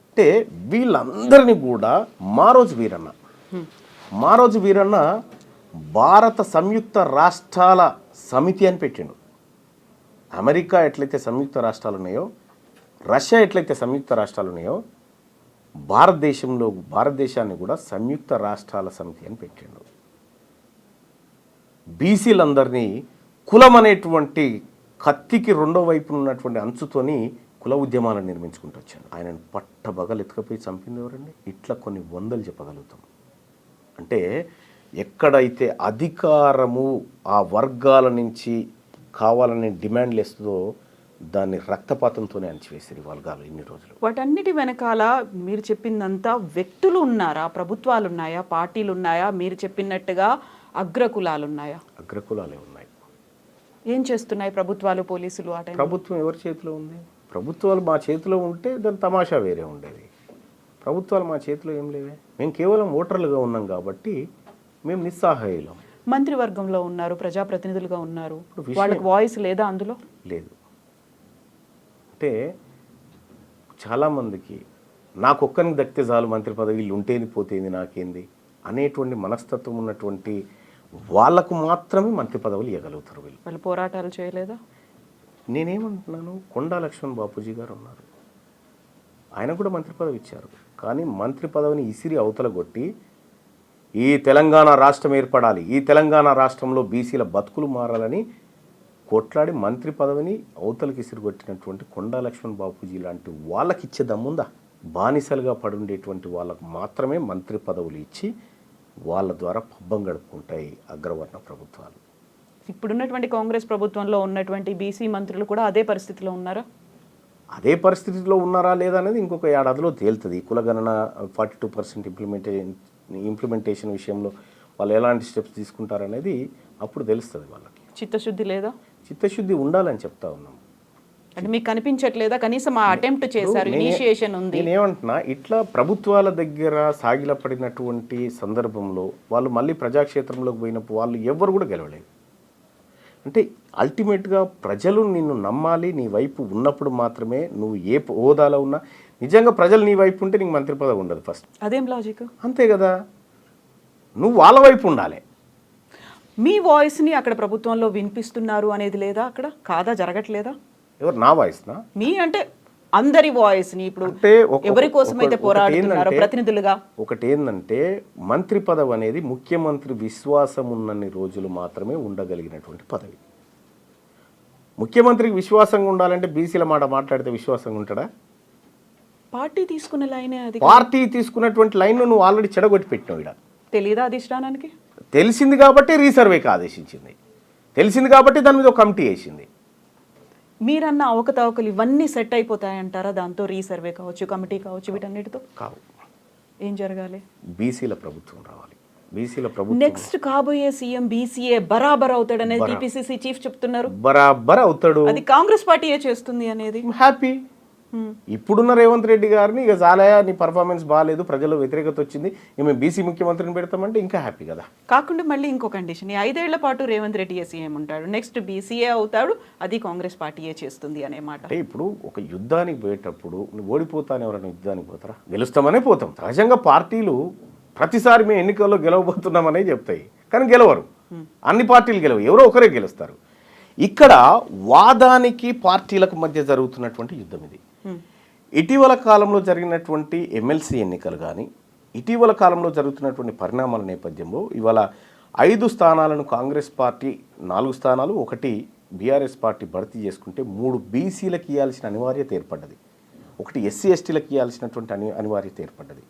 అంటే వీళ్ళందరినీ కూడా మారోజు వీరన్న భారత సంయుక్త రాష్ట్రాల సమితి అని పెట్టిండు. అమెరికా ఎట్లయితే సంయుక్త రాష్ట్రాలు ఉన్నాయో, రష్యా ఎట్లయితే సంయుక్త రాష్ట్రాలు ఉన్నాయో, భారతదేశాన్ని కూడా సంయుక్త రాష్ట్రాల సమితి అని పెట్టిండు. బీసీలందరినీ కులం అనేటువంటి కత్తికి రెండో వైపు ఉన్నటువంటి అంచుతోని కుల ఉద్యమాలను నిర్మించుకుంటూ వచ్చాను. ఆయనను పట్టబగలు ఎత్తుకపోయి చంపింది ఎవరండి? ఇట్లా కొన్ని వందలు చెప్పగలుగుతాం. అంటే ఎక్కడైతే అధికారము ఆ వర్గాల నుంచి కావాలనే డిమాండ్లు వేస్తుందో దాన్ని రక్తపాతంతోనే అణచివేసారు ఈ వర్గాలు ఇన్ని రోజులు. వాటన్నిటి వెనకాల మీరు చెప్పిందంతా వ్యక్తులు ఉన్నారా, ప్రభుత్వాలు ఉన్నాయా, పార్టీలు ఉన్నాయా, మీరు చెప్పినట్టుగా అగ్రకులాలు ఉన్నాయా? అగ్రకులాలే ఉన్నాయి. ఏం చేస్తున్నాయి ప్రభుత్వాలు, పోలీసులు? ఆ టైం ప్రభుత్వం ఎవరి చేతిలో ఉంది? ప్రభుత్వాలు మా చేతిలో ఉంటే దాని తమాషా వేరే ఉండేది. ప్రభుత్వాలు మా చేతిలో ఏం లేవే. మేము కేవలం ఓటర్లుగా ఉన్నాం కాబట్టి మేము నిస్సహాయులం. మంత్రివర్గంలో ఉన్నారు, ప్రజాప్రతినిధులుగా ఉన్నారు, వాళ్ళకి వాయిస్ లేదా అందులో? లేదు. అంటే చాలామందికి నాకు ఒక్కరికి దక్కితే చాలు మంత్రి పదవి, వీళ్ళు ఉంటేది పోతేంది నాకేంది అనేటువంటి మనస్తత్వం ఉన్నటువంటి వాళ్లకు మాత్రమే మంత్రి పదవులు ఇవ్వగలుగుతారు. వాళ్ళు పోరాటాలు చేయలేదా? నేనేమంటున్నాను, కొండా లక్ష్మణ్ బాపూజీ గారు ఉన్నారు, ఆయన కూడా మంత్రి పదవి ఇచ్చారు. కానీ మంత్రి పదవిని ఇసిరి అవతల కొట్టి ఈ తెలంగాణ రాష్ట్రం ఏర్పడాలి, ఈ తెలంగాణ రాష్ట్రంలో బీసీల బతుకులు మారాలని కొట్లాడి మంత్రి పదవిని అవతలకి ఇసిరిగొట్టినటువంటి కొండా లక్ష్మణ్ బాపూజీ లాంటి వాళ్ళకి ఇచ్చే దమ్ముందా? బానిసలుగా పడుండేటువంటి వాళ్ళకు మాత్రమే మంత్రి పదవులు ఇచ్చి వాళ్ళ ద్వారా పబ్బం గడుపుకుంటాయి అగ్రవర్ణ ప్రభుత్వాలు. ఇప్పుడున్నటువంటి కాంగ్రెస్ ప్రభుత్వంలో ఉన్నటువంటి బీసీ మంత్రులు కూడా అదే పరిస్థితిలో ఉన్నారా? అదే పరిస్థితిలో ఉన్నారా లేదా అనేది ఇంకొక ఏడాదిలో తేలుతుంది. కులగణన 42% ఇంప్లిమెంటేషన్ విషయంలో వాళ్ళు ఎలాంటి స్టెప్స్ తీసుకుంటారనేది అప్పుడు తెలుస్తుంది వాళ్ళకి. చిత్తశుద్ధి లేదా? చిత్తశుద్ధి ఉండాలని చెప్తా ఉన్నాం. అంటే మీకు కనిపించట్లేదా కనీసం ఆ అటెంప్ట్ చేశారు, ఇనిషియేషన్ ఉంది? నేనేమంటున్నా, ఇట్లా ప్రభుత్వాల దగ్గర సాగిలపడినటువంటి సందర్భంలో వాళ్ళు మళ్ళీ ప్రజాక్షేత్రంలోకి పోయినప్పుడు వాళ్ళు ఎవరు కూడా గెలవలేదు. అంటే అల్టిమేట్గా ప్రజలు నిన్ను నమ్మాలి, నీ వైపు ఉన్నప్పుడు మాత్రమే నువ్వు ఏ హోదాలో ఉన్నా. నిజంగా ప్రజలు నీ వైపు ఉంటే నీకు మంత్రి పదవి ఉండదు ఫస్ట్. అదేం లాజిక్? అంతే కదా, నువ్వు వాళ్ళ వైపు ఉండాలి. మీ వాయిస్ని అక్కడ ప్రభుత్వంలో వినిపిస్తున్నారు అనేది లేదా అక్కడ? కాదా, జరగట్లేదా? ఎవరు నా వాయిస్నా? మీ అంటే అందరి వాయిస్ని ఇప్పుడు ఎవరి కోసం అయితే పోరాడుతున్నారో ప్రతినిధులుగా. ఒకటి ఏంటంటే, మంత్రి పదవి అనేది ముఖ్యమంత్రి విశ్వాసం ఉన్నన్ని రోజులు మాత్రమే ఉండగలిగినటువంటి పదవి. ముఖ్యమంత్రికి విశ్వాసంగా ఉండాలంటే బీసీల మాట మాట్లాడితే విశ్వాసంగా ఉంటాడా? పార్టీ తీసుకున్న లైనే అది. పార్టీ తీసుకున్నటువంటి లైన్ నువ్వు ఆల్రెడీ చెడగొట్టి పెట్టినావు. ఇక్కడ తెలీదా అధిష్టానానికి? తెలిసింది కాబట్టి రీసర్వేకి ఆదేశించింది, తెలిసింది కాబట్టి దాని మీద ఒక కమిటీ వేసింది. మీరన్న అవకతవకలు ఇవన్నీ సెట్ అయిపోతాయంటారా దాంతో? రీసర్వే కావచ్చు, కమిటీ కావచ్చు, వీటన్నిటితో కావు. ఏం జరగాలి? బీసీల ప్రభుత్వం రావాలి. బీసీల ప్రభుత్వం నెక్స్ట్ కాబోయే సీఎం బీసీఏ బరాబర్ అవుతాడు అనేది టీపీసీసీ చీఫ్ చెప్తున్నారు. బరాబర్ అవుతాడు, అది కాంగ్రెస్ పార్టీయే చేస్తుంది అనేది. హ్యాపీ. ఇప్పుడున్న రేవంత్ రెడ్డి గారిని ఇక చాలయా, నీ పర్ఫార్మెన్స్ బాగాలేదు, ప్రజల్లో వ్యతిరేకత వచ్చింది, మేము బీసీ ముఖ్యమంత్రిని పెడతామంటే ఇంకా హ్యాపీ కదా. కాకుండా మళ్ళీ ఇంకో కండిషన్, ఈ 5 ఏళ్ల పాటు రేవంత్ రెడ్డి సీఎం ఉంటాడు, నెక్స్ట్ బీసీఏ అవుతాడు, అది కాంగ్రెస్ పార్టీయే చేస్తుంది అనే మాట. అంటే ఇప్పుడు ఒక యుద్ధానికి పోయేటప్పుడు నువ్వు ఓడిపోతాను, ఎవరైనా యుద్ధానికి పోతారా? గెలుస్తామనే పోతాం. సహజంగా పార్టీలు ప్రతిసారి మేము ఎన్నికల్లో గెలవబోతున్నామనే చెప్తాయి, కానీ గెలవరు. అన్ని పార్టీలు గెలవు, ఎవరో ఒకరే గెలుస్తారు. ఇక్కడ వాదానికి పార్టీలకు మధ్య జరుగుతున్నటువంటి యుద్ధం ఇది. ఇటీవల కాలంలో జరిగినటువంటి ఎమ్మెల్సీ ఎన్నికలు కానీ, ఇటీవల కాలంలో జరుగుతున్నటువంటి పరిణామాల నేపథ్యంలో ఇవాళ 5 స్థానాలను కాంగ్రెస్ పార్టీ, 4 స్థానాలు, 1 బీఆర్ఎస్ పార్టీ భర్తీ చేసుకుంటే 3 బీసీలకు ఇవ్వాల్సిన అనివార్యత ఏర్పడ్డది, 1 ఎస్సీ ఎస్టీలకు ఇవ్వాల్సినటువంటి అనివార్యత ఏర్పడ్డది.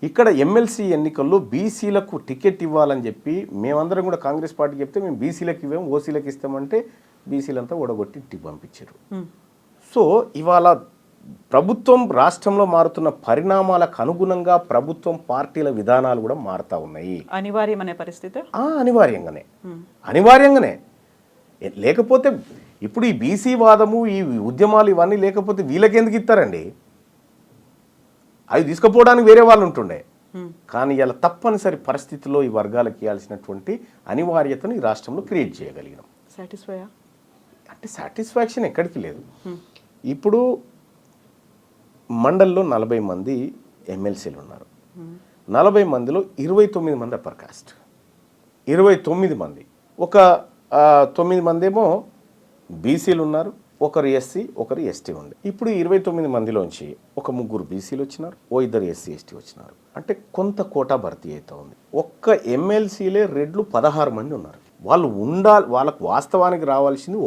ఇక్కడ ఎమ్మెల్సీ ఎన్నికల్లో బీసీలకు టికెట్ ఇవ్వాలని చెప్పి మేమందరం కూడా కాంగ్రెస్ పార్టీ చెప్తే మేము బీసీలకు ఇవ్వాము, ఓసీలకు ఇస్తామంటే బీసీలంతా ఓడగొట్టి ఇంటికి పంపించారు. సో ఇవాళ ప్రభుత్వం రాష్ట్రంలో మారుతున్న పరిణామాలకు అనుగుణంగా ప్రభుత్వం పార్టీల విధానాలు కూడా మారుతూ ఉన్నాయి. అనివార్యమనే పరిస్థితి. అనివార్యంగానే లేకపోతే ఇప్పుడు ఈ బీసీ వాదము, ఈ ఉద్యమాలు ఇవన్నీ లేకపోతే వీళ్ళకెందుకు ఇస్తారండి? అవి తీసుకుపోవడానికి వేరే వాళ్ళు ఉంటుండే. కానీ ఇలా తప్పనిసరి పరిస్థితుల్లో ఈ వర్గాలకు ఇవ్వాల్సినటువంటి అనివార్యతను ఈ రాష్ట్రంలో క్రియేట్ చేయగలిగినాం. అంటే సాటిస్ఫాక్షన్ ఎక్కడికి లేదు. ఇప్పుడు మండల్లో 40 మంది ఎమ్మెల్సీలు ఉన్నారు. 40 మందిలో 29 మంది అప్పర్ కాస్ట్, 29 మంది, ఒక 9 మంది ఏమో బీసీలు ఉన్నారు, ఒకరు ఎస్సీ, ఒకరు ఎస్టీ ఉంది. ఇప్పుడు 29 మందిలోంచి ఒక 3 బీసీలు వచ్చినారు, 2 ఎస్సీ ఎస్టీ వచ్చినారు. అంటే కొంత కోటా భర్తీ అవుతా ఉంది. ఒక్క ఎమ్మెల్సీలే రెడ్లు 16 మంది ఉన్నారు. వాళ్ళు ఉండాలి, వాళ్ళకు వాస్తవానికి రావాల్సింది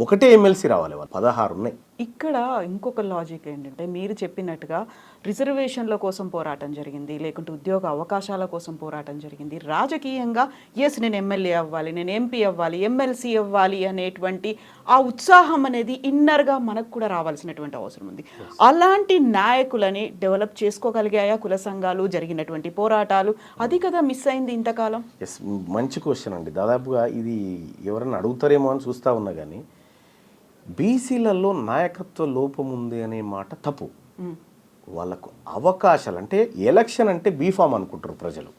ఒకటే ఎమ్మెల్సీ రావాలి, వాళ్ళు 16 ఉన్నాయి. ఇక్కడ ఇంకొక లాజిక్ ఏంటంటే, మీరు చెప్పినట్టుగా రిజర్వేషన్ల కోసం పోరాటం జరిగింది, లేకుంటే ఉద్యోగ అవకాశాల కోసం పోరాటం జరిగింది. రాజకీయంగా ఎస్ నేను ఎమ్మెల్యే అవ్వాలి, నేను ఎంపీ అవ్వాలి, ఎమ్మెల్సీ అవ్వాలి అనేటువంటి ఆ ఉత్సాహం అనేది ఇన్నర్గా మనకు కూడా రావాల్సినటువంటి అవసరం ఉంది. అలాంటి నాయకులని డెవలప్ చేసుకోగలిగాయా కుల సంఘాలు? జరిగినటువంటి పోరాటాలు అది కదా మిస్ అయింది ఇంతకాలం. ఎస్, మంచి క్వశ్చన్ అండి. దాదాపుగా ఇది ఎవరైనా అడుగుతారేమో అని చూస్తూ ఉన్నా కానీ బీసీలలో నాయకత్వ లోపం ఉంది అనే మాట తప్పు. వాళ్ళకు అవకాశాలు అంటే ఎలక్షన్ అంటే బీఫామ్ అనుకుంటారు ప్రజలు.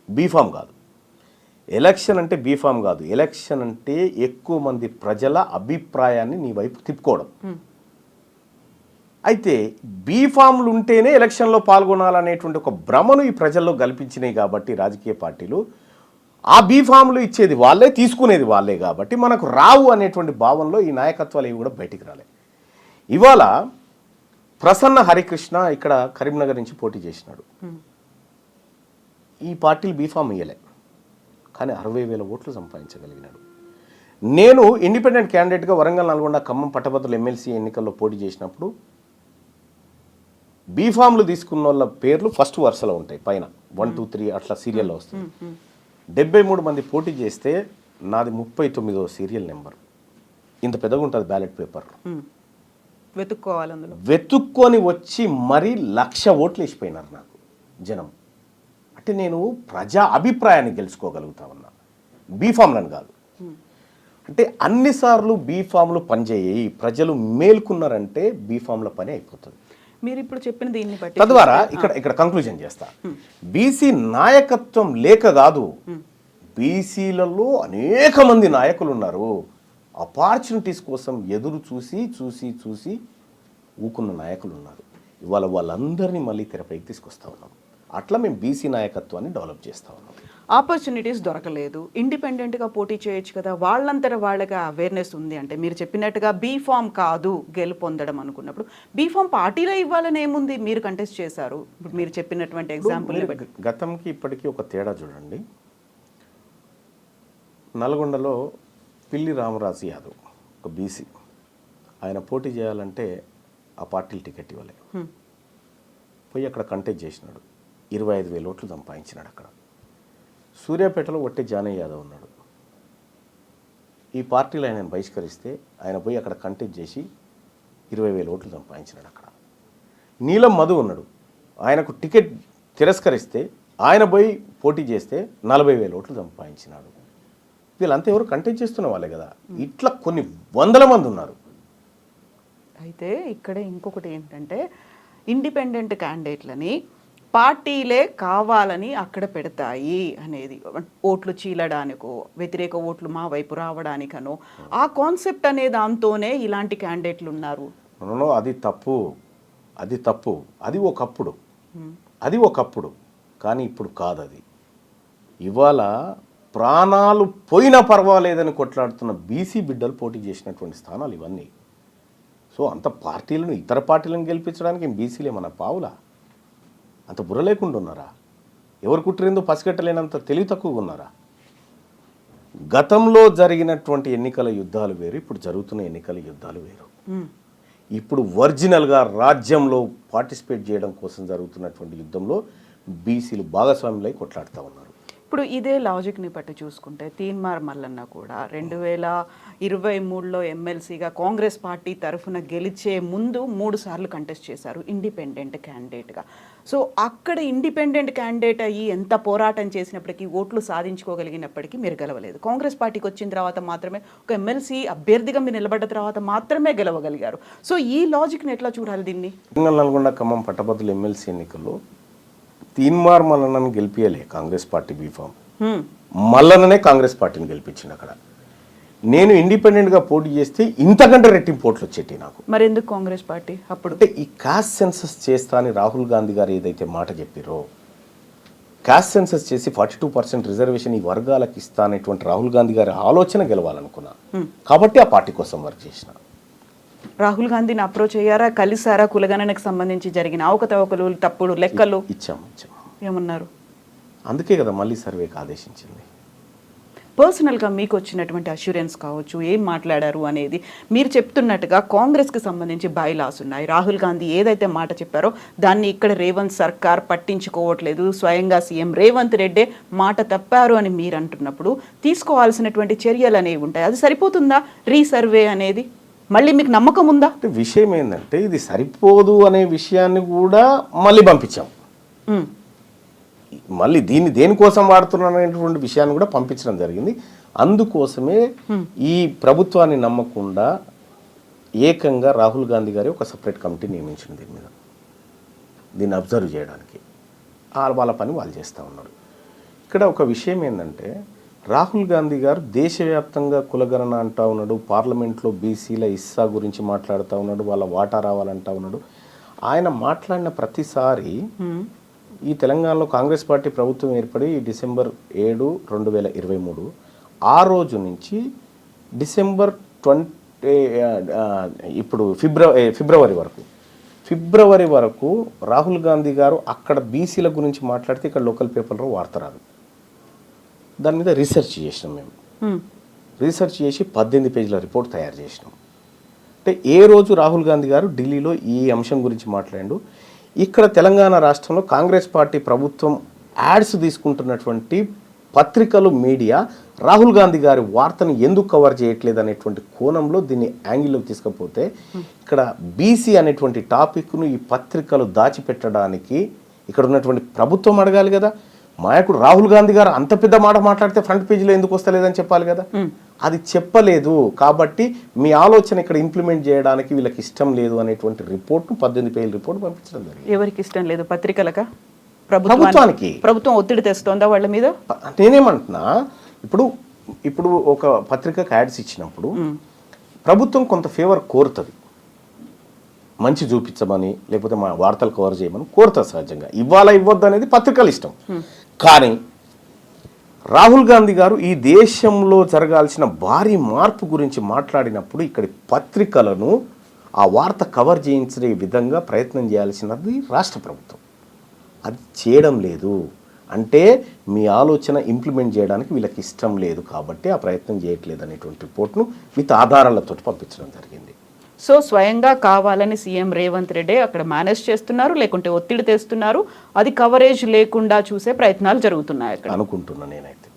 బీఫామ్ కాదు ఎలక్షన్ అంటే, బీఫామ్ కాదు ఎలక్షన్ అంటే ఎక్కువ మంది ప్రజల అభిప్రాయాన్ని నీ వైపు తిప్పుకోవడం. అయితే బీఫామ్లు ఉంటేనే ఎలక్షన్లో పాల్గొనాలనేటువంటి ఒక భ్రమను ఈ ప్రజల్లో కల్పించినాయి కాబట్టి రాజకీయ పార్టీలు ఆ బీఫామ్లు ఇచ్చేది వాళ్ళే, తీసుకునేది వాళ్ళే కాబట్టి మనకు రావు అనేటువంటి భావనలో ఈ నాయకత్వాలు ఏవి కూడా బయటికి రాలే. ఇవాళ ప్రసన్న హరికృష్ణ ఇక్కడ కరీంనగర్ నుంచి పోటీ చేసినాడు. ఈ పార్టీలు బీఫామ్ ఇయ్యలే, కానీ 60,000 ఓట్లు సంపాదించగలిగినాడు. నేను ఇండిపెండెంట్ క్యాండిడేట్గా వరంగల్, నల్గొండ, ఖమ్మం పట్టభద్రుల ఎమ్మెల్సీ ఎన్నికల్లో పోటీ చేసినప్పుడు బీఫామ్లు తీసుకున్న వాళ్ళ పేర్లు ఫస్ట్ వరుసలో ఉంటాయి, పైన 1, 2, 3 అట్లా సీరియల్లో వస్తుంది. 73 మంది పోటీ చేస్తే నాది 39వ సీరియల్ నెంబర్. ఇంత పెద్దగా ఉంటుంది బ్యాలెట్ పేపర్. వెతుక్కోవాలి, అందులో వెతుక్కొని వచ్చి మరీ 1,00,000 ఓట్లు వేసిపోయినారు నాకు జనం. అంటే నేను ప్రజా అభిప్రాయాన్ని గెలుచుకోగలుగుతా ఉన్నా, బీఫామ్లను కాదు. అంటే అన్నిసార్లు బీఫామ్లు పనిచేయి, ప్రజలు మేల్కున్నారంటే బీఫామ్ల పని అయిపోతుంది. మీరు ఇప్పుడు చెప్పిన దీన్ని బట్టి తద్వారా ఇక్కడ కంక్లూజన్ చేస్తా, బీసీ నాయకత్వం లేక కాదు, బీసీలలో అనేక మంది నాయకులు ఉన్నారు. ఆపర్చునిటీస్ కోసం ఎదురు చూసి చూసి చూసి ఊకున్న నాయకులు ఉన్నారు. ఇవాళ వాళ్ళందరినీ మళ్ళీ తెరపైకి తీసుకొస్తా ఉన్నాం. అట్లా మేము బీసీ నాయకత్వాన్ని డెవలప్ చేస్తా ఉన్నాం. ఆపర్చునిటీస్ దొరకలేదు, ఇండిపెండెంట్గా పోటీ చేయొచ్చు కదా, వాళ్ళంతటా వాళ్ళకి అవేర్నెస్ ఉంది అంటే మీరు చెప్పినట్టుగా బీఫామ్ కాదు గెలుపొందడం అనుకున్నప్పుడు బీఫామ్ పార్టీలో ఇవ్వాలని ఏముంది, మీరు కంటెస్ట్ చేశారు. ఇప్పుడు మీరు చెప్పినటువంటి ఎగ్జాంపుల్ గతంకి ఇప్పటికీ ఒక తేడా చూడండి. నల్గొండలో పిల్లి రామరాజు యాదవ్ ఒక బీసీ, ఆయన పోటీ చేయాలంటే ఆ పార్టీలు టికెట్ ఇవ్వలే, పోయి అక్కడ కంటెస్ట్ చేసినాడు, 25,000 ఓట్లు సంపాదించినాడు. అక్కడ సూర్యాపేటలో ఒట్టి జానయ్య యాదవ్ ఉన్నాడు, ఈ పార్టీలో ఆయన బహిష్కరిస్తే ఆయన పోయి అక్కడ కంటెస్ట్ చేసి 20,000 ఓట్లు సంపాదించినాడు. అక్కడ నీలం మధు ఉన్నాడు, ఆయనకు టికెట్ తిరస్కరిస్తే ఆయన పోయి పోటీ చేస్తే 40,000 ఓట్లు సంపాదించినాడు. వీళ్ళంతా ఎవరు కంటెస్ట్ చేస్తున్న వాళ్ళే కదా. ఇట్లా కొన్ని వందల మంది ఉన్నారు. అయితే ఇక్కడ ఇంకొకటి ఏంటంటే ఇండిపెండెంట్ క్యాండిడేట్లని పార్టీలే కావాలని అక్కడ పెడతాయి అనేది, ఓట్లు చీలడానికో వ్యతిరేక ఓట్లు మా వైపు రావడానికనో ఆ కాన్సెప్ట్ అనే దాంతోనే ఇలాంటి క్యాండిడేట్లు ఉన్నారు. అది తప్పు, అది తప్పు. అది ఒకప్పుడు కానీ ఇప్పుడు కాదు. అది ఇవాళ ప్రాణాలు పోయినా పర్వాలేదని కొట్లాడుతున్న బీసీ బిడ్డలు పోటీ చేసినటువంటి స్థానాలు ఇవన్నీ. సో అంత పార్టీలను, ఇతర పార్టీలను గెలిపించడానికి బీసీలే మన పావులా? అంత బుర్ర లేకుండా ఉన్నారా? ఎవరు కుట్టిరిందో పసిగట్టలేనంత తెలివి తక్కువగా ఉన్నారా? గతంలో జరిగినటువంటి ఎన్నికల యుద్ధాలు వేరు, ఇప్పుడు జరుగుతున్న ఎన్నికల యుద్ధాలు వేరు. ఇప్పుడు ఒరిజినల్గా రాజ్యంలో పార్టిసిపేట్ చేయడం కోసం జరుగుతున్నటువంటి యుద్ధంలో బీసీలు భాగస్వాములై కొట్లాడుతూ ఉన్నారు. ఇప్పుడు ఇదే లాజిక్ని బట్టి చూసుకుంటే తీన్మార్ మల్లన్న కూడా 2023లో ఎమ్మెల్సీగా కాంగ్రెస్ పార్టీ తరఫున గెలిచే ముందు 3 సార్లు కంటెస్ట్ చేశారు ఇండిపెండెంట్ క్యాండిడేట్గా. సో అక్కడ ఇండిపెండెంట్ క్యాండిడేట్ అయ్యి ఎంత పోరాటం చేసినప్పటికీ, ఓట్లు సాధించుకోగలిగినప్పటికీ మీరు గెలవలేదు. కాంగ్రెస్ పార్టీకి వచ్చిన తర్వాత మాత్రమే, ఒక ఎమ్మెల్సీ అభ్యర్థిగా మీరు నిలబడ్డ తర్వాత మాత్రమే గెలవగలిగారు. సో ఈ లాజిక్ని ఎట్లా చూడాలి దీన్ని? నల్గొండ ఖమ్మం పట్టభద్రుల ఎమ్మెల్సీ ఎన్నికల్లో తీన్మార్ మల్లన్నను గెలిపియలే కాంగ్రెస్ పార్టీ బీఫామ్, మల్లన్ననే కాంగ్రెస్ పార్టీని గెలిపించింది. అక్కడ నేను ఇండిపెండెంట్గా పోటీ చేస్తే ఇంతకంటే రెట్టింపు ఓట్లు వచ్చేటి నాకు. మరి ఎందుకు కాంగ్రెస్ పార్టీ అప్పుడు? అంటే ఈ కాస్ట్ సెన్సస్ చేస్తా అని రాహుల్ గాంధీ గారు ఏదైతే మాట చెప్పారో, కాస్ట్ సెన్సస్ చేసి 42% రిజర్వేషన్ ఈ వర్గాలకు ఇస్తా అనేటువంటి రాహుల్ గాంధీ గారి ఆలోచన గెలవాలనుకున్నా, కాబట్టి ఆ పార్టీ కోసం వర్క్ చేసిన. రాహుల్ గాంధీని అప్రోచ్ అయ్యారా, కలిసారా? కులగణనకు సంబంధించి జరిగిన అవకతవకలు, తప్పుడు లెక్కలు ఇచ్చాము. ఏమన్నారు? అందుకే కదా మళ్ళీ సర్వేకి ఆదేశించింది. పర్సనల్గా మీకు వచ్చినటువంటి అష్యూరెన్స్ కావచ్చు, ఏం మాట్లాడారు అనేది. మీరు చెప్తున్నట్టుగా కాంగ్రెస్కి సంబంధించి బైలాస్ ఉన్నాయి. రాహుల్ గాంధీ ఏదైతే మాట చెప్పారో దాన్ని ఇక్కడ రేవంత్ సర్కార్ పట్టించుకోవట్లేదు, స్వయంగా సీఎం రేవంత్ రెడ్డే మాట తప్పారు అని మీరు అంటున్నప్పుడు తీసుకోవాల్సినటువంటి చర్యలు అనేవి ఉంటాయి. అది సరిపోతుందా రీసర్వే అనేది? మళ్ళీ మీకు నమ్మకం ఉందా? అంటే విషయం ఏంటంటే ఇది సరిపోదు అనే విషయాన్ని కూడా మళ్ళీ పంపించాం. మళ్ళీ దీన్ని దేనికోసం వాడుతున్నారనేటువంటి విషయాన్ని కూడా పంపించడం జరిగింది. అందుకోసమే ఈ ప్రభుత్వాన్ని నమ్మకుండా ఏకంగా రాహుల్ గాంధీ గారి ఒక సపరేట్ కమిటీ నియమించింది దీని మీద, దీన్ని అబ్జర్వ్ చేయడానికి. వాళ్ళ పని వాళ్ళు చేస్తూ ఉన్నారు. ఇక్కడ ఒక విషయం ఏంటంటే రాహుల్ గాంధీ గారు దేశవ్యాప్తంగా కులగణన అంటూ ఉన్నాడు, పార్లమెంట్లో బీసీల ఇస్సా గురించి మాట్లాడుతూ ఉన్నాడు, వాళ్ళ వాటా రావాలంటా ఉన్నాడు. ఆయన మాట్లాడిన ప్రతిసారి ఈ తెలంగాణలో కాంగ్రెస్ పార్టీ ప్రభుత్వం ఏర్పడి December 7, 2023 ఆ రోజు నుంచి December 20 ఇప్పుడు ఫిబ్రవరి వరకు రాహుల్ గాంధీ గారు అక్కడ బీసీల గురించి మాట్లాడితే ఇక్కడ లోకల్ పేపర్లో వార్త రాదు. దాని మీద రీసెర్చ్ చేసినాం మేము. రీసెర్చ్ చేసి 18 పేజీల రిపోర్ట్ తయారు చేసినాం. అంటే ఏ రోజు రాహుల్ గాంధీ గారు ఢిల్లీలో ఈ అంశం గురించి మాట్లాడాడు, ఇక్కడ తెలంగాణ రాష్ట్రంలో కాంగ్రెస్ పార్టీ ప్రభుత్వం యాడ్స్ తీసుకుంటున్నటువంటి పత్రికలు, మీడియా రాహుల్ గాంధీ గారి వార్తను ఎందుకు కవర్ చేయట్లేదు అనేటువంటి కోణంలో దీన్ని యాంగిల్లోకి తీసుకపోతే ఇక్కడ బీసీ అనేటువంటి టాపిక్ను ఈ పత్రికలు దాచిపెట్టడానికి ఇక్కడ ఉన్నటువంటి ప్రభుత్వం అడగాలి కదా. నాయకుడు రాహుల్ గాంధీ గారు అంత పెద్ద మాట మాట్లాడితే ఫ్రంట్ పేజీలో ఎందుకు వస్తలేదని చెప్పాలి కదా. అది చెప్పలేదు కాబట్టి మీ ఆలోచన ఇక్కడ ఇంప్లిమెంట్ చేయడానికి వీళ్ళకి ఇష్టం లేదు అనేటువంటి రిపోర్ట్ను 18 పేజీల రిపోర్ట్ పంపించడం జరిగింది. ఎవరికి ఇష్టం లేదు? పత్రికలక? ప్రభుత్వానికి. ప్రభుత్వం ఒత్తిడి తెస్తోందా వాళ్ళ మీద? నేనేమంటున్నా, ఇప్పుడు ఒక పత్రికకు యాడ్స్ ఇచ్చినప్పుడు ప్రభుత్వం కొంత ఫేవర్ కోరుతుంది, మంచి చూపించమని లేకపోతే మా వార్తలు కవర్ చేయమని కోరుతుంది సహజంగా. ఇవ్వద్దు అనేది పత్రికల ఇష్టం. కానీ రాహుల్ గాంధీ గారు ఈ దేశంలో జరగాల్సిన భారీ మార్పు గురించి మాట్లాడినప్పుడు ఇక్కడి పత్రికలను ఆ వార్త కవర్ చేయించే విధంగా ప్రయత్నం చేయాల్సినది రాష్ట్ర ప్రభుత్వం. అది చేయడం లేదు. అంటే మీ ఆలోచన ఇంప్లిమెంట్ చేయడానికి వీళ్ళకి ఇష్టం లేదు కాబట్టి ఆ ప్రయత్నం చేయట్లేదు అనేటువంటి రిపోర్ట్ను విత్ ఆధారాలతో పంపించడం జరిగింది. సో స్వయంగా కావాలని సీఎం రేవంత్ రెడ్డి అక్కడ మేనేజ్ చేస్తున్నారు, లేకుంటే ఒత్తిడి తెస్తున్నారు, అది కవరేజ్ లేకుండా చూసే ప్రయత్నాలు జరుగుతున్నాయి అక్కడ అనుకుంటున్నా నేనైతే.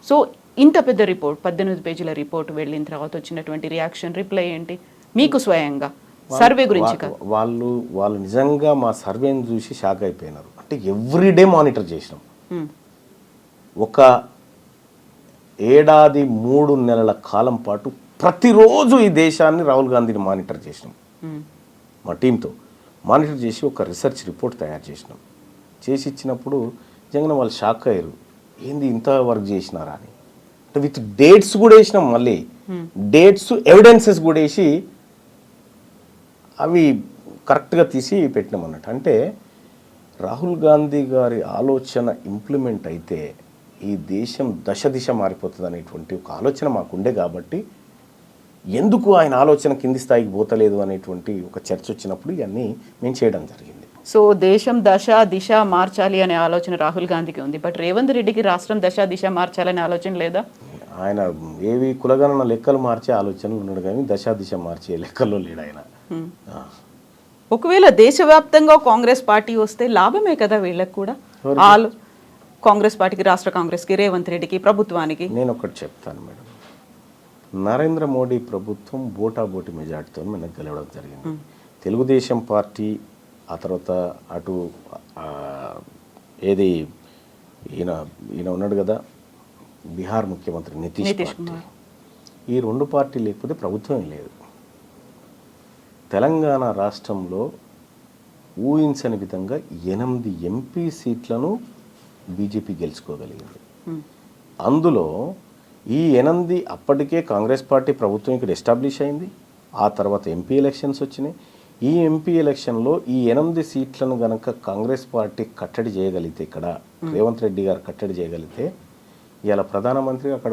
సో ఇంత పెద్ద రిపోర్ట్, 18 పేజీల రిపోర్ట్ వెళ్ళిన తర్వాత వచ్చినటువంటి రియాక్షన్, రిప్లై ఏంటి మీకు స్వయంగా? సర్వే గురించి కాదు, వాళ్ళు నిజంగా మా సర్వేని చూసి షాక్ అయిపోయినారు. అంటే ఎవ్రీడే మానిటర్ చేసినాం. ఒక ఏడాది 3 నెలల కాలం పాటు ప్రతిరోజు ఈ దేశాన్ని రాహుల్ గాంధీని మానిటర్ చేసినాం. మా టీంతో మానిటర్ చేసి ఒక రీసెర్చ్ రిపోర్ట్ తయారు చేసినాం. చేసి ఇచ్చినప్పుడు నిజంగా వాళ్ళు షాక్ అయ్యారు, ఏంది ఇంత వర్క్ చేసినారా అని. అంటే విత్ డేట్స్ కూడా వేసినాం, మళ్ళీ డేట్స్ ఎవిడెన్సెస్ కూడా వేసి అవి కరెక్ట్గా తీసి పెట్టినాం అన్నట్టు. అంటే రాహుల్ గాంధీ గారి ఆలోచన ఇంప్లిమెంట్ అయితే ఈ దేశం దశ మారిపోతుంది అనేటువంటి ఒక ఆలోచన మాకుండే కాబట్టి ఎందుకు ఆయన ఆలోచన కింది స్థాయికి పోతలేదు అనేటువంటి ఒక చర్చ వచ్చినప్పుడు ఇవన్నీ మేము చేయడం జరిగింది. సో దేశం దిశ మార్చాలి అనే ఆలోచన రాహుల్ గాంధీకి ఉంది, బట్ రేవంత్ రెడ్డికి రాష్ట్రం దిశ మార్చాలనే ఆలోచన లేదా? ఆయన ఏవి కులగణన లెక్కలు మార్చే ఆలోచనలు ఉన్నాడు కానీ దిశ మార్చే లెక్కల్లో లేడు ఆయన. ఒకవేళ దేశవ్యాప్తంగా కాంగ్రెస్ పార్టీ వస్తే లాభమే కదా వీళ్ళకి కూడా. కాంగ్రెస్ పార్టీకి, రాష్ట్ర కాంగ్రెస్కి, రేవంత్ రెడ్డికి, ప్రభుత్వానికి. నేను ఒకటి చెప్తాను మేడం, నరేంద్ర మోడీ ప్రభుత్వం బోటాబోటి మెజార్టీతో మనకు గెలవడం జరిగింది. తెలుగుదేశం పార్టీ, ఆ తర్వాత అటు ఏది ఈయన ఉన్నాడు కదా బీహార్ ముఖ్యమంత్రి నితీష్ పార్టీ, ఈ 2 పార్టీ లేకపోతే ప్రభుత్వం లేదు. తెలంగాణ రాష్ట్రంలో ఊహించని విధంగా 8 ఎంపీ సీట్లను బీజేపీ గెలుచుకోగలిగింది. అందులో ఈ 8 అప్పటికే కాంగ్రెస్ పార్టీ ప్రభుత్వం ఇక్కడ ఎస్టాబ్లిష్ అయింది. ఆ తర్వాత ఎంపీ ఎలక్షన్స్ వచ్చినాయి. ఈ ఎంపీ ఎలక్షన్లో ఈ 8 సీట్లను గనక కాంగ్రెస్ పార్టీ కట్టడి చేయగలిగితే, ఇక్కడ రేవంత్ రెడ్డి గారు కట్టడి చేయగలిగితే ఇవాళ ప్రధానమంత్రి అక్కడ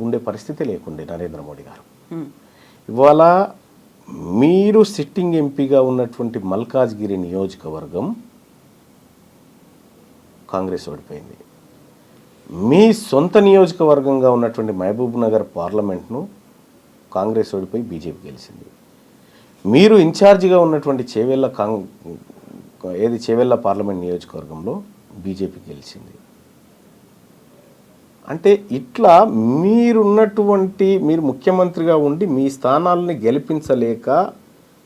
ఉండే పరిస్థితి లేకుండే నరేంద్ర మోడీ గారు. ఇవాళ మీరు సిట్టింగ్ ఎంపీగా ఉన్నటువంటి మల్కాజ్గిరి నియోజకవర్గం కాంగ్రెస్ ఓడిపోయింది. మీ సొంత నియోజకవర్గంగా ఉన్నటువంటి మహబూబ్ నగర్ పార్లమెంట్ను కాంగ్రెస్ ఓడిపోయి బీజేపీ గెలిచింది. మీరు ఇన్ఛార్జిగా ఉన్నటువంటి చేవెళ్ళ పార్లమెంట్ నియోజకవర్గంలో బీజేపీ గెలిచింది. అంటే ఇట్లా మీరు ముఖ్యమంత్రిగా ఉండి మీ స్థానాలని గెలిపించలేక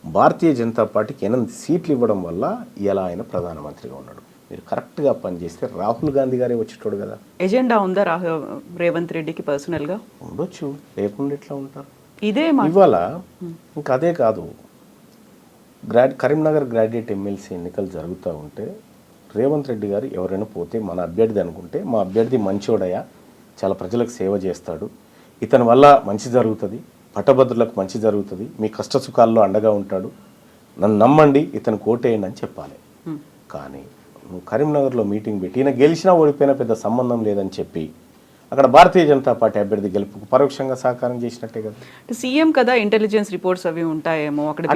భారతీయ జనతా పార్టీకి 8 సీట్లు ఇవ్వడం వల్ల ఇలా ఆయన ప్రధానమంత్రిగా ఉన్నాడు. మీరు కరెక్ట్గా పనిచేస్తే రాహుల్ గాంధీ గారే వచ్చేటోడు కదా. ఎజెండా ఉందా రేవంత్ రెడ్డికి పర్సనల్గా? ఉండొచ్చు, లేకుండా ఎట్లా ఉంటారు. ఇదే ఇవాళ ఇంకా అదే కాదు, కరీంనగర్ గ్రాడ్యుయేట్ ఎమ్మెల్సీ ఎన్నికలు జరుగుతూ ఉంటే రేవంత్ రెడ్డి గారు ఎవరైనా పోతే మన అభ్యర్థి అనుకుంటే, మా అభ్యర్థి మంచోడయా, చాలా ప్రజలకు సేవ చేస్తాడు, ఇతని వల్ల మంచి జరుగుతుంది, పట్టభద్రులకు మంచి జరుగుతుంది, మీ కష్ట సుఖాల్లో అండగా ఉంటాడు, నన్ను నమ్మండి, ఇతను కోటేయండి అని చెప్పాలి. కానీ నువ్వు కరీంనగర్లో మీటింగ్ పెట్టి ఈయన గెలిచినా ఓడిపోయినా పెద్ద సంబంధం లేదని చెప్పి అక్కడ భారతీయ జనతా పార్టీ అభ్యర్థి గెలుపుకు పరోక్షంగా సహకారం చేసినట్టే కదా. సీఎం కదా, ఇంటెలిజెన్స్ రిపోర్ట్స్ అవి ఉంటాయేమో అక్కడ.